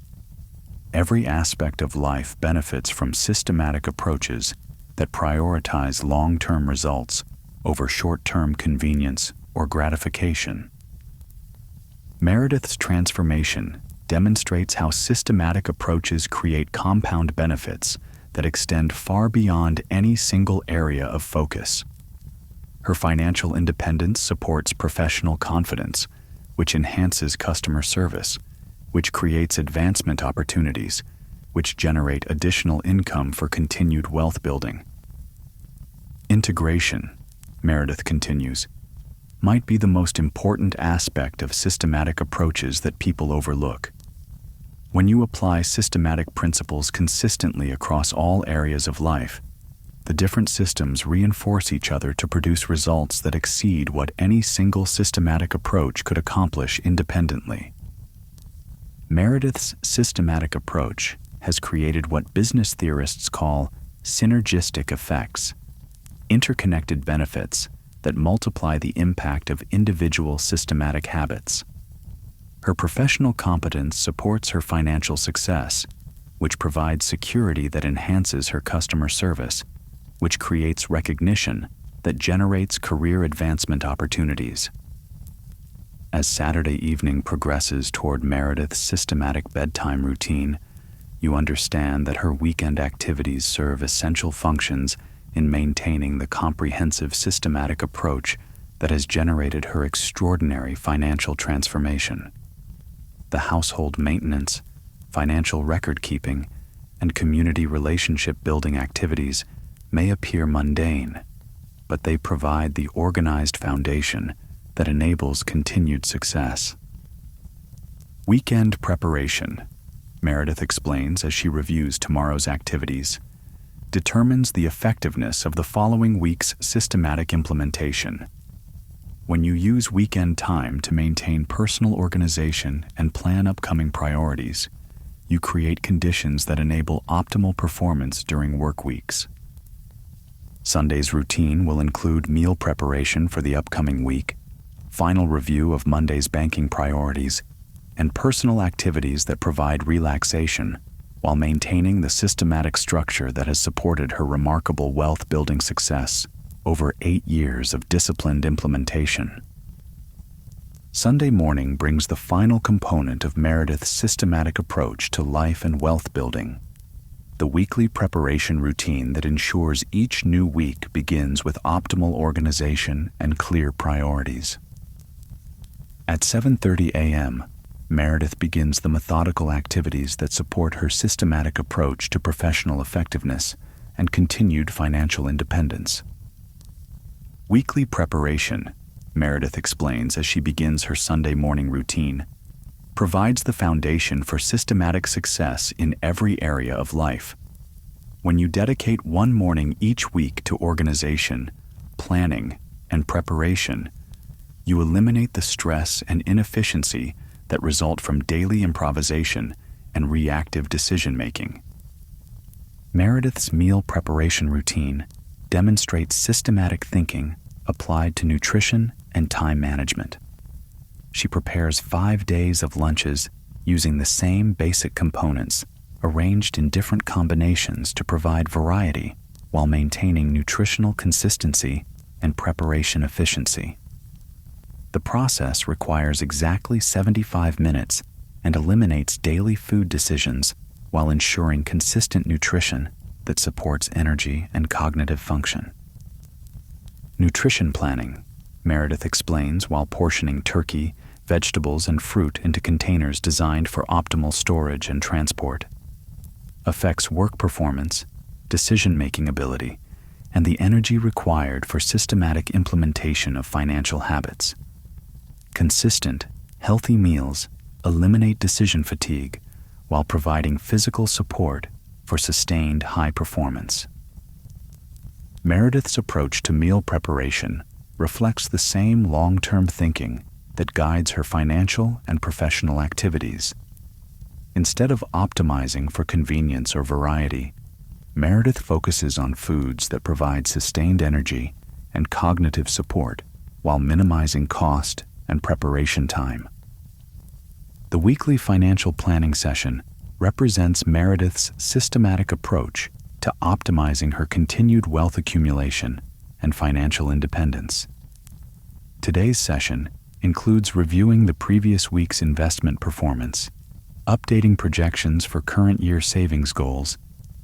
Every aspect of life benefits from systematic approaches that prioritize long-term results over short-term convenience or gratification. Meredith's transformation demonstrates how systematic approaches create compound benefits that extend far beyond any single area of focus. Her financial independence supports professional confidence, which enhances customer service, which creates advancement opportunities, which generate additional income for continued wealth building. Integration, Meredith continues, might be the most important aspect of systematic approaches that people overlook. When you apply systematic principles consistently across all areas of life, the different systems reinforce each other to produce results that exceed what any single systematic approach could accomplish independently. Meredith's systematic approach has created what business theorists call synergistic effects, interconnected benefits that multiply the impact of individual systematic habits. Her professional competence supports her financial success, which provides security that enhances her customer service, which creates recognition that generates career advancement opportunities. As Saturday evening progresses toward Meredith's systematic bedtime routine, you understand that her weekend activities serve essential functions in maintaining the comprehensive systematic approach that has generated her extraordinary financial transformation. The household maintenance, financial record-keeping, and community relationship-building activities may appear mundane, but they provide the organized foundation that enables continued success. Weekend preparation, Meredith explains as she reviews tomorrow's activities, determines the effectiveness of the following week's systematic implementation. When you use weekend time to maintain personal organization and plan upcoming priorities, you create conditions that enable optimal performance during work weeks. Sunday's routine will include meal preparation for the upcoming week, final review of Monday's banking priorities, and personal activities that provide relaxation while maintaining the systematic structure that has supported her remarkable wealth-building success over 8 years of disciplined implementation. Sunday morning brings the final component of Meredith's systematic approach to life and wealth building, the weekly preparation routine that ensures each new week begins with optimal organization and clear priorities. At 7:30 a.m., Meredith begins the methodical activities that support her systematic approach to professional effectiveness and continued financial independence. Weekly preparation, Meredith explains as she begins her Sunday morning routine, provides the foundation for systematic success in every area of life. When you dedicate one morning each week to organization, planning, and preparation, you eliminate the stress and inefficiency that result from daily improvisation and reactive decision-making. Meredith's meal preparation routine demonstrates systematic thinking applied to nutrition and time management. She prepares 5 days of lunches using the same basic components, arranged in different combinations to provide variety while maintaining nutritional consistency and preparation efficiency. The process requires exactly 75 minutes and eliminates daily food decisions while ensuring consistent nutrition that supports energy and cognitive function. Nutrition planning, Meredith explains while portioning turkey, vegetables, and fruit into containers designed for optimal storage and transport, affects work performance, decision-making ability, and the energy required for systematic implementation of financial habits. Consistent, healthy meals eliminate decision fatigue while providing physical support for sustained high performance. Meredith's approach to meal preparation reflects the same long-term thinking that guides her financial and professional activities. Instead of optimizing for convenience or variety, Meredith focuses on foods that provide sustained energy and cognitive support while minimizing cost and preparation time. The weekly financial planning session represents Meredith's systematic approach to optimizing her continued wealth accumulation and financial independence. Today's session includes reviewing the previous week's investment performance, updating projections for current year savings goals,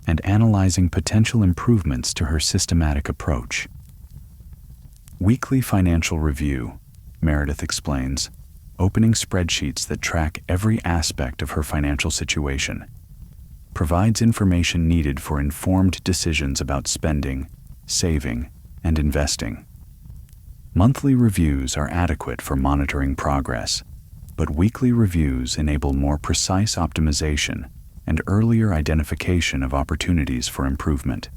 and analyzing potential improvements to her systematic approach. Weekly financial review, Meredith explains, opening spreadsheets that track every aspect of her financial situation, provides information needed for informed decisions about spending, saving, and investing. Monthly reviews are adequate for monitoring progress, but weekly reviews enable more precise optimization and earlier identification of opportunities for improvement.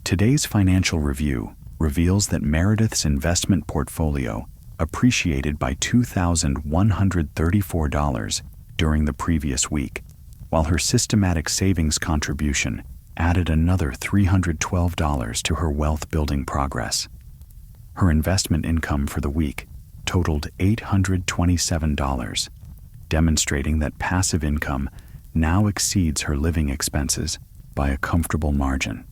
Today's financial review reveals that Meredith's investment portfolio appreciated by $2,134 during the previous week, while her systematic savings contribution added another $312 to her wealth-building progress. Her investment income for the week totaled $827, demonstrating that passive income now exceeds her living expenses by a comfortable margin.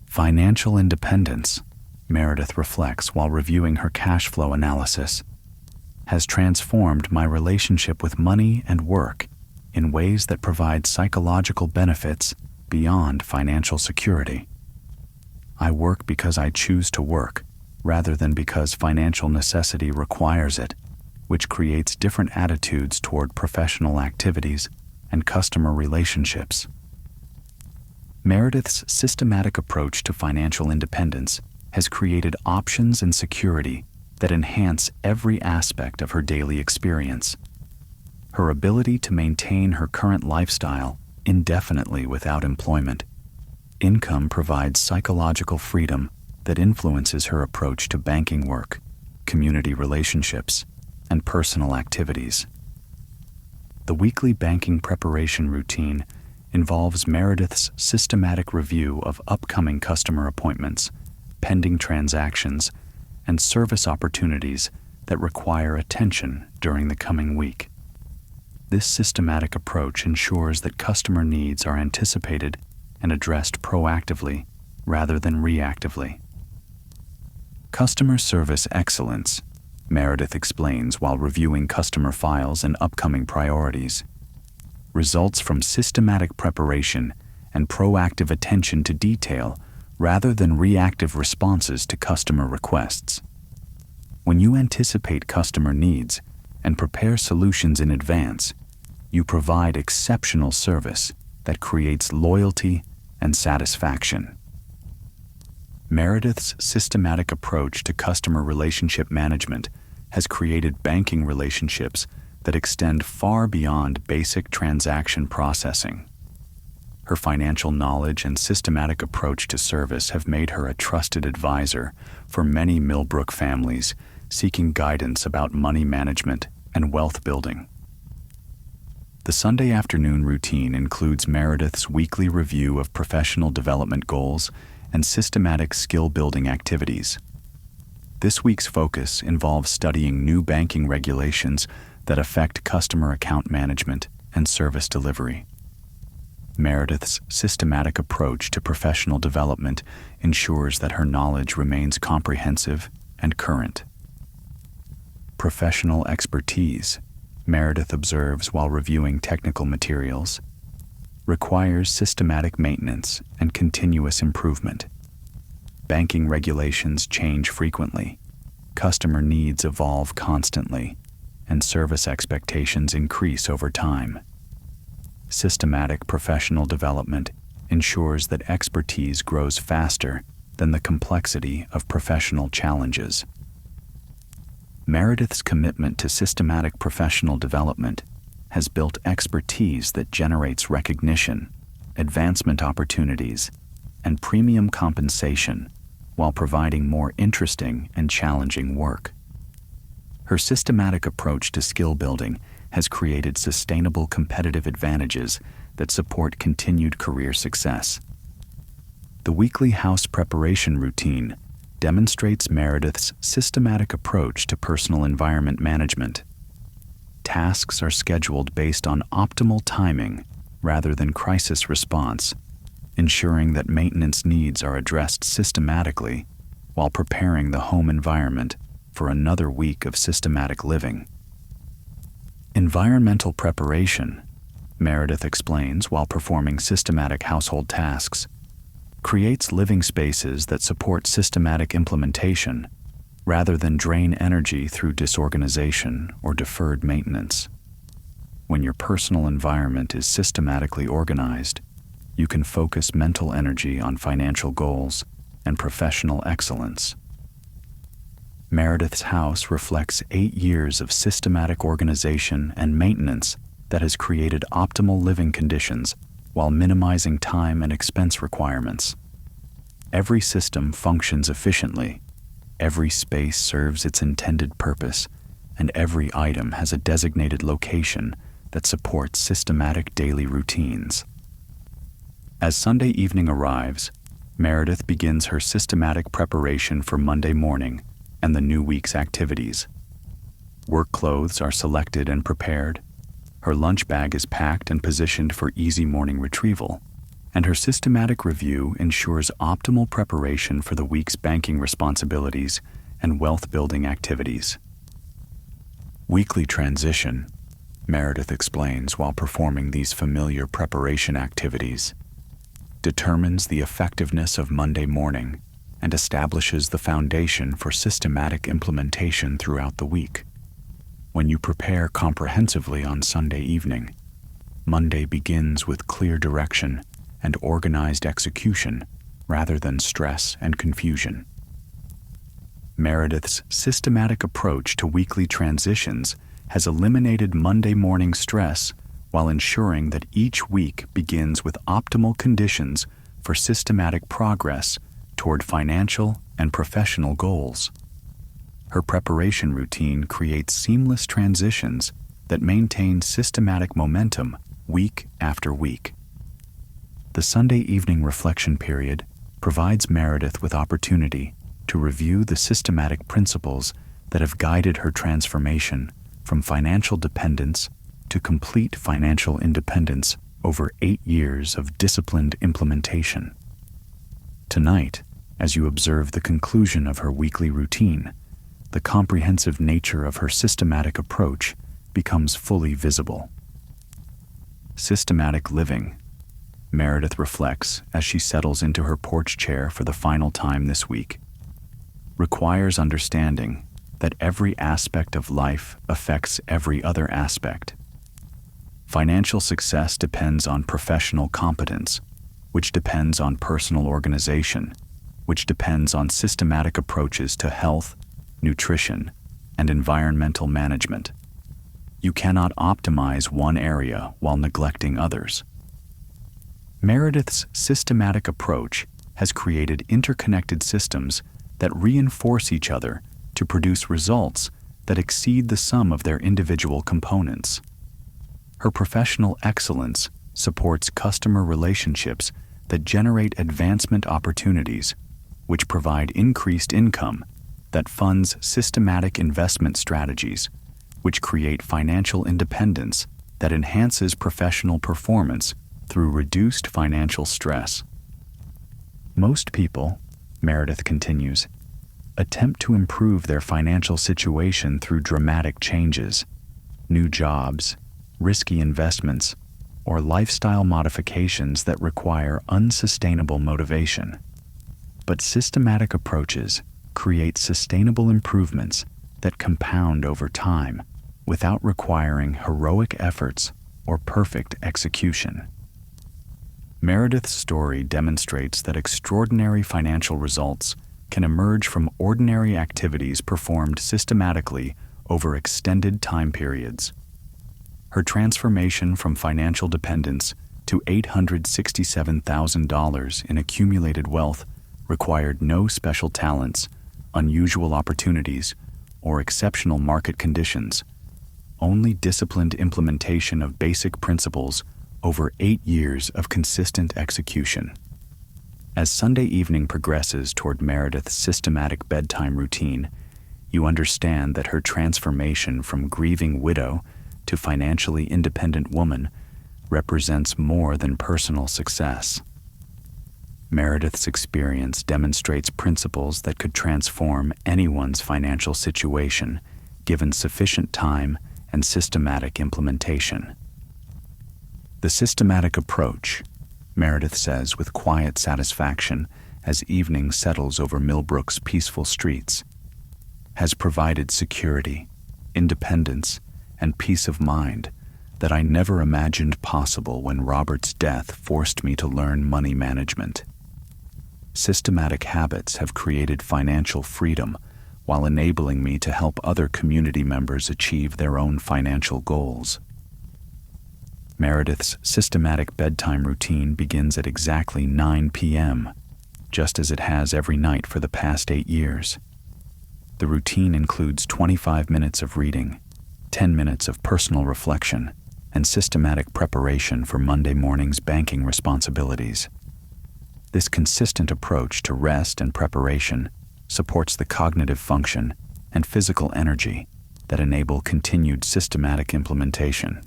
Financial independence, Meredith reflects while reviewing her cash flow analysis, has transformed my relationship with money and work in ways that provide psychological benefits beyond financial security. I work because I choose to work, rather than because financial necessity requires it, which creates different attitudes toward professional activities and customer relationships. Meredith's systematic approach to financial independence has created options and security that enhance every aspect of her daily experience. Her ability to maintain her current lifestyle indefinitely without employment. Income provides psychological freedom that influences her approach to banking work, community relationships, and personal activities. The weekly banking preparation routine involves Meredith's systematic review of upcoming customer appointments, pending transactions, and service opportunities that require attention during the coming week. This systematic approach ensures that customer needs are anticipated and addressed proactively rather than reactively. Customer service excellence, Meredith explains while reviewing customer files and upcoming priorities, results from systematic preparation and proactive attention to detail rather than reactive responses to customer requests. When you anticipate customer needs and prepare solutions in advance, you provide exceptional service that creates loyalty and satisfaction. Meredith's systematic approach to customer relationship management has created banking relationships that extend far beyond basic transaction processing. Her financial knowledge and systematic approach to service have made her a trusted advisor for many Millbrook families seeking guidance about money management and wealth building. The Sunday afternoon routine includes Meredith's weekly review of professional development goals and systematic skill-building activities. This week's focus involves studying new banking regulations that affect customer account management and service delivery. Meredith's systematic approach to professional development ensures that her knowledge remains comprehensive and current. Professional expertise, Meredith observes while reviewing technical materials, requires systematic maintenance and continuous improvement. Banking regulations change frequently, customer needs evolve constantly, and service expectations increase over time. Systematic professional development ensures that expertise grows faster than the complexity of professional challenges. Meredith's commitment to systematic professional development has built expertise that generates recognition, advancement opportunities, and premium compensation while providing more interesting and challenging work. Her systematic approach to skill building has created sustainable competitive advantages that support continued career success. The weekly house preparation routine demonstrates Meredith's systematic approach to personal environment management. Tasks are scheduled based on optimal timing rather than crisis response, ensuring that maintenance needs are addressed systematically while preparing the home environment for another week of systematic living. Environmental preparation, Meredith explains while performing systematic household tasks, creates living spaces that support systematic implementation rather than drain energy through disorganization or deferred maintenance. When your personal environment is systematically organized, you can focus mental energy on financial goals and professional excellence. Meredith's house reflects 8 years of systematic organization and maintenance that has created optimal living conditions while minimizing time and expense requirements. Every system functions efficiently, every space serves its intended purpose, and every item has a designated location that supports systematic daily routines. As Sunday evening arrives, Meredith begins her systematic preparation for Monday morning and the new week's activities. Work clothes are selected and prepared, her lunch bag is packed and positioned for easy morning retrieval, and her systematic review ensures optimal preparation for the week's banking responsibilities and wealth-building activities. Weekly transition, Meredith explains while performing these familiar preparation activities, determines the effectiveness of Monday morning and establishes the foundation for systematic implementation throughout the week. When you prepare comprehensively on Sunday evening, Monday begins with clear direction and organized execution rather than stress and confusion. Meredith's systematic approach to weekly transitions has eliminated Monday morning stress while ensuring that each week begins with optimal conditions for systematic progress toward financial and professional goals. Her preparation routine creates seamless transitions that maintain systematic momentum week after week. The Sunday evening reflection period provides Meredith with opportunity to review the systematic principles that have guided her transformation from financial dependence to complete financial independence over 8 years of disciplined implementation. Tonight, as you observe the conclusion of her weekly routine, the comprehensive nature of her systematic approach becomes fully visible. Systematic living, Meredith reflects as she settles into her porch chair for the final time this week, requires understanding that every aspect of life affects every other aspect. Financial success depends on professional competence, which depends on personal organization, which depends on systematic approaches to health, nutrition, and environmental management. You cannot optimize one area while neglecting others. Meredith's systematic approach has created interconnected systems that reinforce each other to produce results that exceed the sum of their individual components. Her professional excellence supports customer relationships that generate advancement opportunities, which provide increased income that funds systematic investment strategies, which create financial independence that enhances professional performance through reduced financial stress. Most people, Meredith continues, attempt to improve their financial situation through dramatic changes, new jobs, risky investments, or lifestyle modifications that require unsustainable motivation. But systematic approaches create sustainable improvements that compound over time without requiring heroic efforts or perfect execution. Meredith's story demonstrates that extraordinary financial results can emerge from ordinary activities performed systematically over extended time periods. Her transformation from financial dependence to $867,000 in accumulated wealth required no special talents, unusual opportunities, or exceptional market conditions, only disciplined implementation of basic principles over 8 years of consistent execution. As Sunday evening progresses toward Meredith's systematic bedtime routine, you understand that her transformation from grieving widow to financially independent woman represents more than personal success. Meredith's experience demonstrates principles that could transform anyone's financial situation, given sufficient time and systematic implementation. The systematic approach, Meredith says with quiet satisfaction as evening settles over Millbrook's peaceful streets, has provided security, independence, and peace of mind that I never imagined possible when Robert's death forced me to learn money management. Systematic habits have created financial freedom while enabling me to help other community members achieve their own financial goals. Meredith's systematic bedtime routine begins at exactly 9 p.m., just as it has every night for the past 8 years. The routine includes 25 minutes of reading, 10 minutes of personal reflection, and systematic preparation for Monday morning's banking responsibilities. This consistent approach to rest and preparation supports the cognitive function and physical energy that enable continued systematic implementation.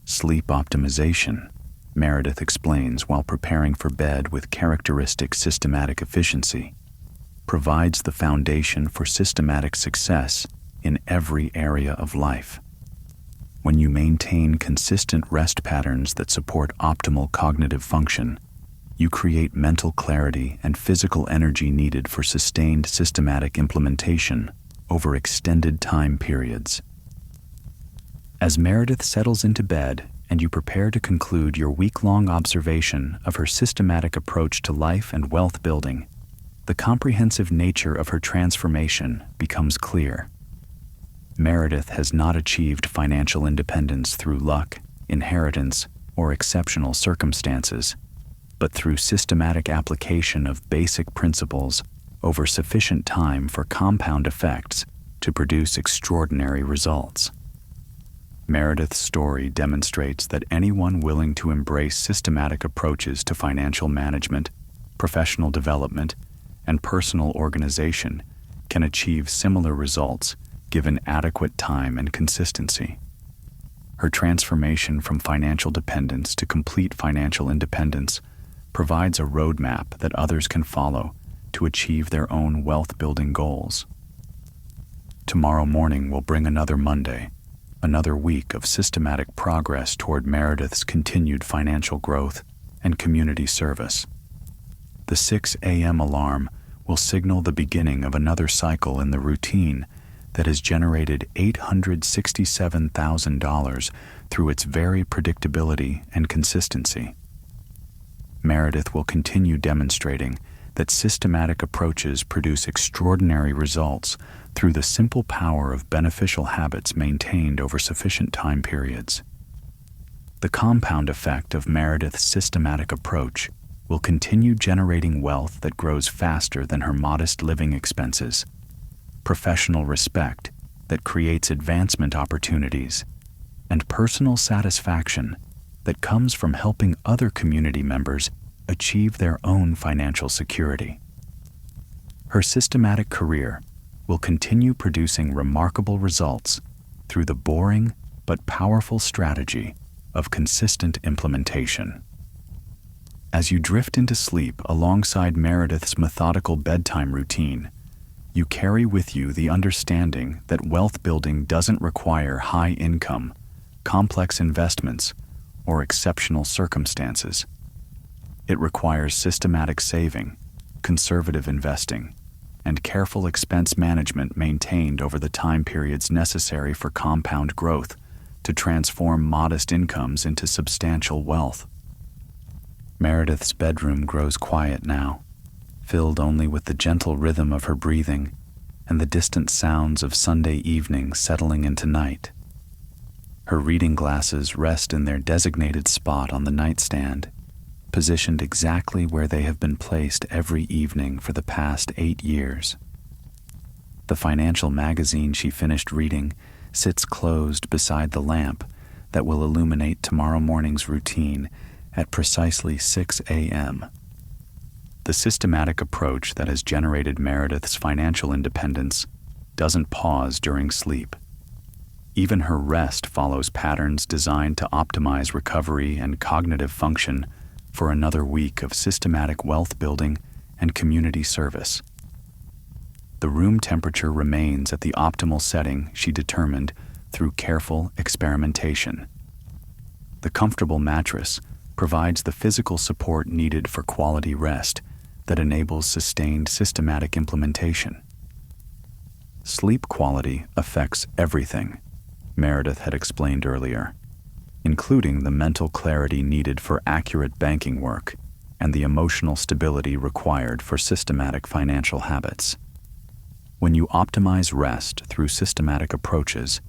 Sleep optimization, Meredith explains while preparing for bed with characteristic systematic efficiency, provides the foundation for systematic success in every area of life. When you maintain consistent rest patterns that support optimal cognitive function, you create mental clarity and physical energy needed for sustained systematic implementation over extended time periods. As Meredith settles into bed and you prepare to conclude your week-long observation of her systematic approach to life and wealth building, the comprehensive nature of her transformation becomes clear. Meredith has not achieved financial independence through luck, inheritance, or exceptional circumstances, but through systematic application of basic principles over sufficient time for compound effects to produce extraordinary results. Meredith's story demonstrates that anyone willing to embrace systematic approaches to financial management, professional development, and personal organization can achieve similar results given adequate time and consistency. Her transformation from financial dependence to complete financial independence provides a roadmap that others can follow to achieve their own wealth-building goals. Tomorrow morning will bring another Monday, another week of systematic progress toward Meredith's continued financial growth and community service. The 6 a.m. alarm will signal the beginning of another cycle in the routine that has generated $867,000 through its very predictability and consistency. Meredith will continue demonstrating that systematic approaches produce extraordinary results through the simple power of beneficial habits maintained over sufficient time periods. The compound effect of Meredith's systematic approach will continue generating wealth that grows faster than her modest living expenses, professional respect that creates advancement opportunities, and personal satisfaction that comes from helping other community members achieve their own financial security. Her systematic career will continue producing remarkable results through the boring but powerful strategy of consistent implementation. As you drift into sleep alongside Meredith's methodical bedtime routine, you carry with you the understanding that wealth building doesn't require high income, complex investments, or exceptional circumstances. It requires systematic saving, conservative investing, and careful expense management maintained over the time periods necessary for compound growth to transform modest incomes into substantial wealth. Meredith's bedroom grows quiet now, filled only with the gentle rhythm of her breathing and the distant sounds of Sunday evening settling into night. Her reading glasses rest in their designated spot on the nightstand, positioned exactly where they have been placed every evening for the past 8 years. The financial magazine she finished reading sits closed beside the lamp that will illuminate tomorrow morning's routine at precisely 6 a.m. The systematic approach that has generated Meredith's financial independence doesn't pause during sleep. Even her rest follows patterns designed to optimize recovery and cognitive function for another week of systematic wealth building and community service. The room temperature remains at the optimal setting she determined through careful experimentation. The comfortable mattress provides the physical support needed for quality rest that enables sustained systematic implementation. Sleep quality affects everything, Meredith had explained earlier, including the mental clarity needed for accurate banking work and the emotional stability required for systematic financial habits. When you optimize rest through systematic approaches,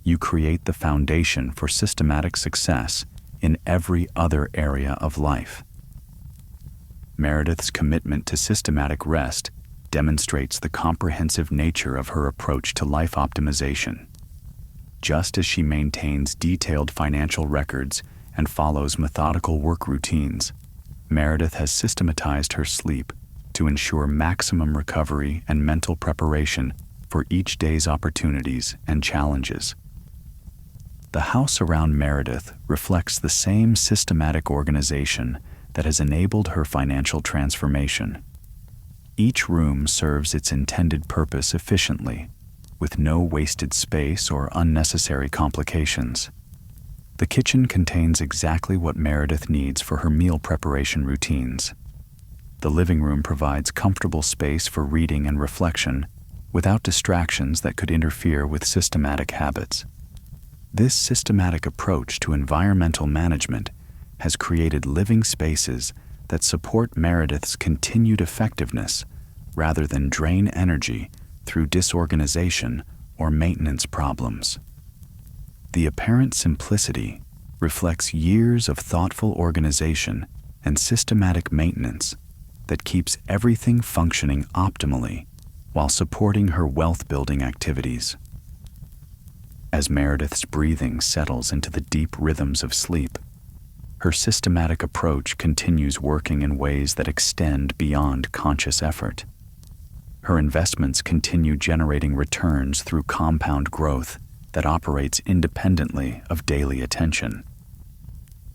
you create the foundation for systematic success in every other area of life. Meredith's commitment to systematic rest demonstrates the comprehensive nature of her approach to life optimization. Just as she maintains detailed financial records and follows methodical work routines, Meredith has systematized her sleep to ensure maximum recovery and mental preparation for each day's opportunities and challenges. The house around Meredith reflects the same systematic organization that has enabled her financial transformation. Each room serves its intended purpose efficiently, with no wasted space or unnecessary complications. The kitchen contains exactly what Meredith needs for her meal preparation routines. The living room provides comfortable space for reading and reflection without distractions that could interfere with systematic habits. This systematic approach to environmental management has created living spaces that support Meredith's continued effectiveness rather than drain energy through disorganization or maintenance problems. The apparent simplicity reflects years of thoughtful organization and systematic maintenance that keeps everything functioning optimally while supporting her wealth-building activities. As Meredith's breathing settles into the deep rhythms of sleep, her systematic approach continues working in ways that extend beyond conscious effort. Her investments continue generating returns through compound growth that operates independently of daily attention.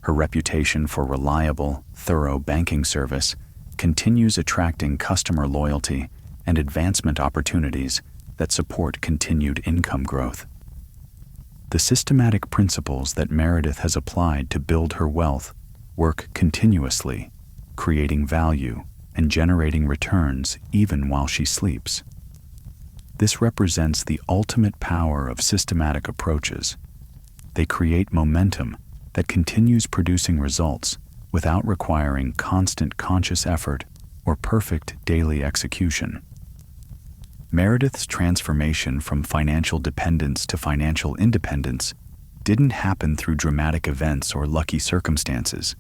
Her reputation for reliable, thorough banking service continues attracting customer loyalty and advancement opportunities that support continued income growth. The systematic principles that Meredith has applied to build her wealth work continuously, creating value and generating returns even while she sleeps. This represents the ultimate power of systematic approaches. They create momentum that continues producing results without requiring constant conscious effort or perfect daily execution. Meredith's transformation from financial dependence to financial independence didn't happen through dramatic events or lucky circumstances.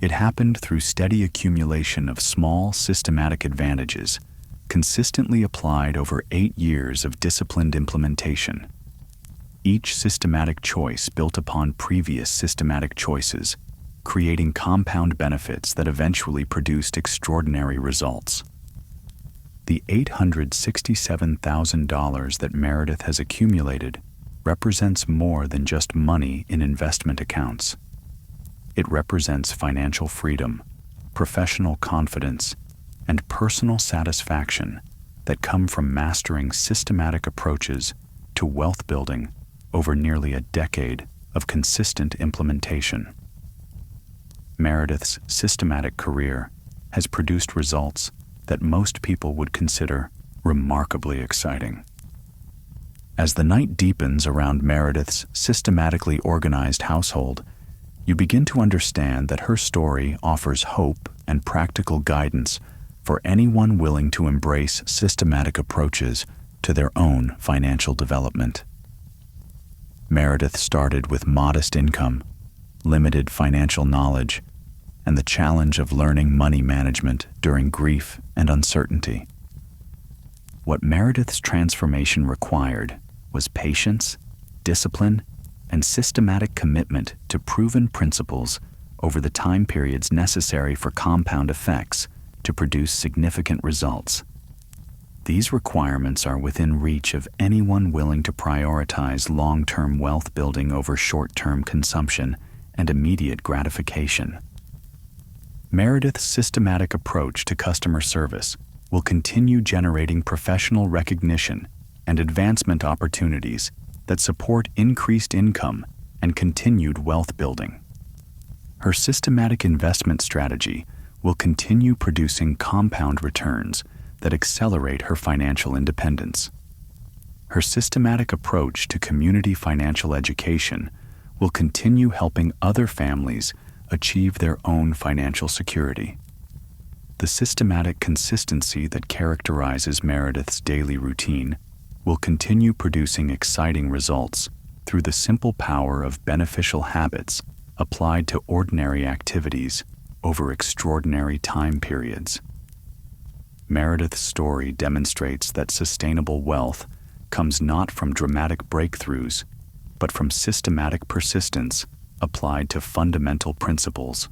It happened through steady accumulation of small, systematic advantages, consistently applied over 8 years of disciplined implementation. Each systematic choice built upon previous systematic choices, creating compound benefits that eventually produced extraordinary results. The $867,000 that Meredith has accumulated represents more than just money in investment accounts. It represents financial freedom, professional confidence, and personal satisfaction that come from mastering systematic approaches to wealth building over nearly a decade of consistent implementation. Meredith's systematic career has produced results that most people would consider remarkably exciting. As the night deepens around Meredith's systematically organized household, you begin to understand that her story offers hope and practical guidance for anyone willing to embrace systematic approaches to their own financial development. Meredith started with modest income, limited financial knowledge, and the challenge of learning money management during grief and uncertainty. What Meredith's transformation required was patience, discipline, and systematic commitment to proven principles over the time periods necessary for compound effects to produce significant results. These requirements are within reach of anyone willing to prioritize long-term wealth building over short-term consumption and immediate gratification. Meredith's systematic approach to customer service will continue generating professional recognition and advancement opportunities that support increased income and continued wealth building. Her systematic investment strategy will continue producing compound returns that accelerate her financial independence. Her systematic approach to community financial education will continue helping other families achieve their own financial security. The systematic consistency that characterizes Meredith's daily routine will continue producing exciting results through the simple power of beneficial habits applied to ordinary activities over extraordinary time periods. Meredith's story demonstrates that sustainable wealth comes not from dramatic breakthroughs, but from systematic persistence applied to fundamental principles.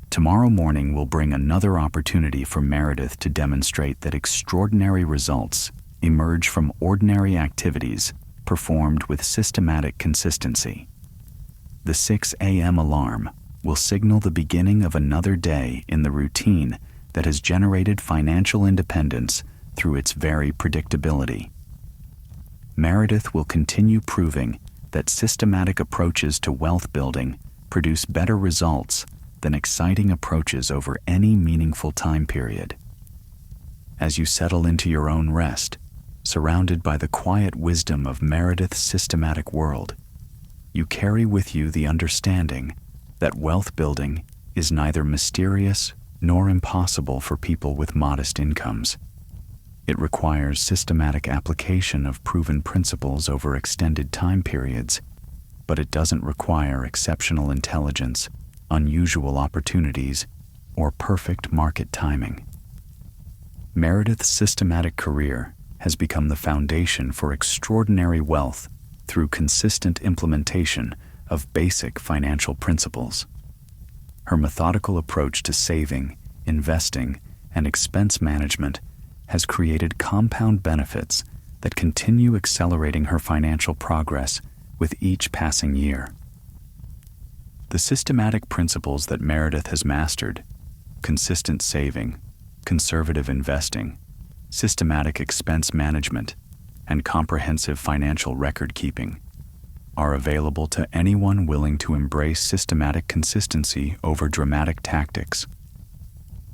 Tomorrow morning will bring another opportunity for Meredith to demonstrate that extraordinary results emerge from ordinary activities performed with systematic consistency. The 6 a.m. alarm will signal the beginning of another day in the routine that has generated financial independence through its very predictability. Meredith will continue proving that systematic approaches to wealth building produce better results than exciting approaches over any meaningful time period. As you settle into your own rest, surrounded by the quiet wisdom of Meredith's systematic world, you carry with you the understanding that wealth building is neither mysterious nor impossible for people with modest incomes. It requires systematic application of proven principles over extended time periods, but it doesn't require exceptional intelligence, unusual opportunities, or perfect market timing. Meredith's systematic career has become the foundation for extraordinary wealth through consistent implementation of basic financial principles. Her methodical approach to saving, investing, and expense management has created compound benefits that continue accelerating her financial progress with each passing year. The systematic principles that Meredith has mastered, consistent saving, conservative investing, systematic expense management, and comprehensive financial record-keeping, are available to anyone willing to embrace systematic consistency over dramatic tactics.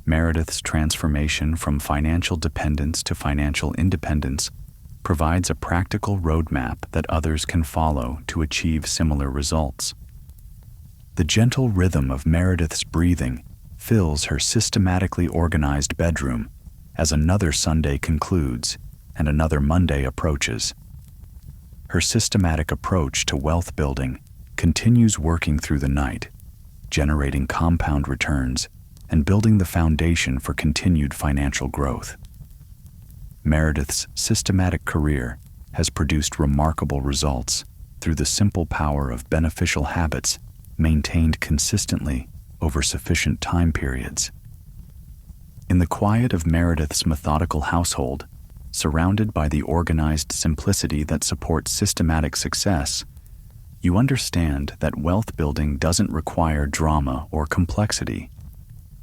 Meredith's transformation from financial dependence to financial independence provides a practical roadmap that others can follow to achieve similar results. The gentle rhythm of Meredith's breathing fills her systematically organized bedroom as another Sunday concludes and another Monday approaches. Her systematic approach to wealth building continues working through the night, generating compound returns and building the foundation for continued financial growth. Meredith's systematic career has produced remarkable results through the simple power of beneficial habits maintained consistently over sufficient time periods. In the quiet of Meredith's methodical household, surrounded by the organized simplicity that supports systematic success, you understand that wealth building doesn't require drama or complexity.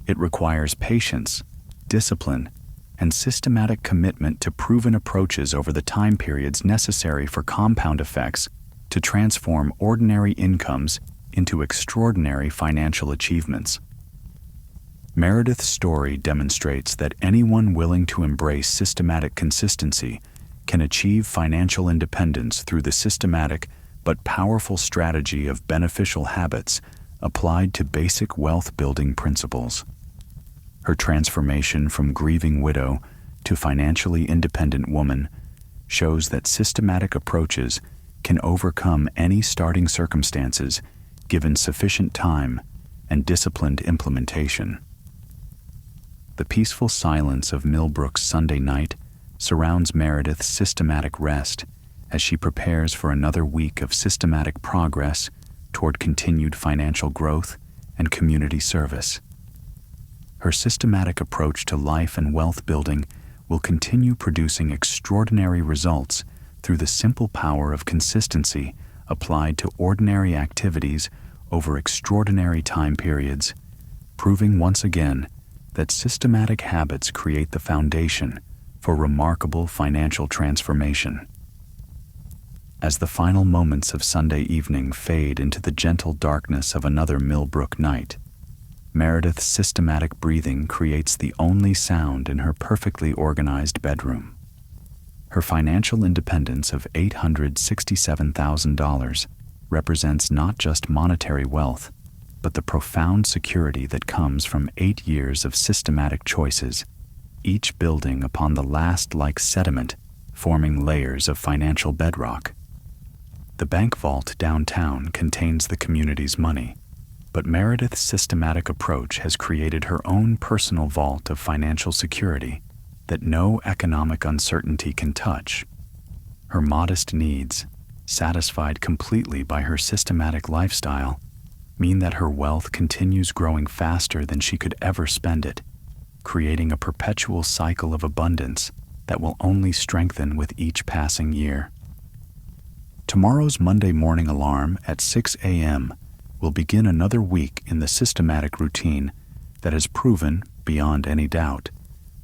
It requires patience, discipline, and systematic commitment to proven approaches over the time periods necessary for compound effects to transform ordinary incomes into extraordinary financial achievements. Meredith's story demonstrates that anyone willing to embrace systematic consistency can achieve financial independence through the systematic but powerful strategy of beneficial habits applied to basic wealth-building principles. Her transformation from grieving widow to financially independent woman shows that systematic approaches can overcome any starting circumstances given sufficient time and disciplined implementation. The peaceful silence of Millbrook's Sunday night surrounds Meredith's systematic rest as she prepares for another week of systematic progress toward continued financial growth and community service. Her systematic approach to life and wealth building will continue producing extraordinary results through the simple power of consistency applied to ordinary activities over extraordinary time periods, proving once again that systematic habits create the foundation for remarkable financial transformation. As the final moments of Sunday evening fade into the gentle darkness of another Millbrook night, Meredith's systematic breathing creates the only sound in her perfectly organized bedroom. Her financial independence of $867,000 represents not just monetary wealth, but the profound security that comes from 8 years of systematic choices, each building upon the last like sediment, forming layers of financial bedrock. The bank vault downtown contains the community's money, but Meredith's systematic approach has created her own personal vault of financial security that no economic uncertainty can touch. Her modest needs, satisfied completely by her systematic lifestyle, mean that her wealth continues growing faster than she could ever spend it, creating a perpetual cycle of abundance that will only strengthen with each passing year. Tomorrow's Monday morning alarm at 6 a.m. will begin another week in the systematic routine that has proven, beyond any doubt,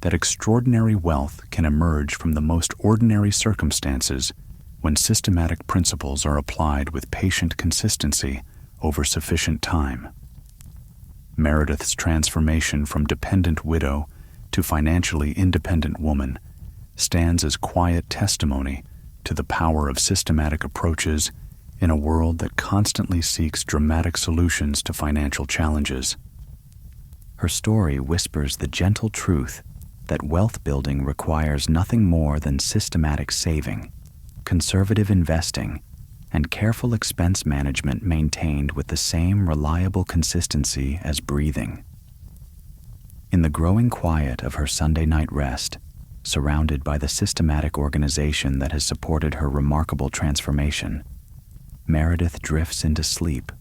that extraordinary wealth can emerge from the most ordinary circumstances when systematic principles are applied with patient consistency over sufficient time. Meredith's transformation from dependent widow to financially independent woman stands as quiet testimony to the power of systematic approaches in a world that constantly seeks dramatic solutions to financial challenges. Her story whispers the gentle truth that wealth building requires nothing more than systematic saving, conservative investing, and careful expense management maintained with the same reliable consistency as breathing. In the growing quiet of her Sunday night rest, surrounded by the systematic organization that has supported her remarkable transformation, Meredith drifts into sleep,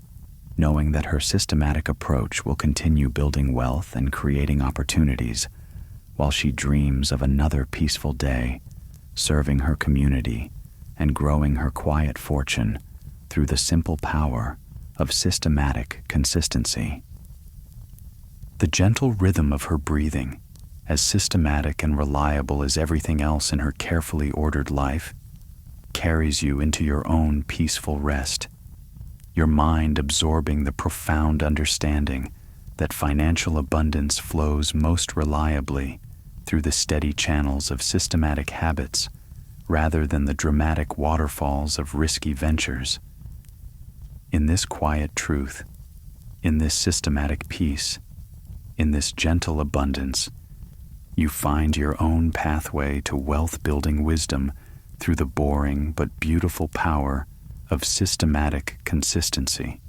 knowing that her systematic approach will continue building wealth and creating opportunities, while she dreams of another peaceful day serving her community and growing her quiet fortune through the simple power of systematic consistency. The gentle rhythm of her breathing, as systematic and reliable as everything else in her carefully ordered life, carries you into your own peaceful rest, your mind absorbing the profound understanding that financial abundance flows most reliably through the steady channels of systematic habits rather than the dramatic waterfalls of risky ventures. In this quiet truth, in this systematic peace, in this gentle abundance, you find your own pathway to wealth-building wisdom through the boring but beautiful power of systematic consistency.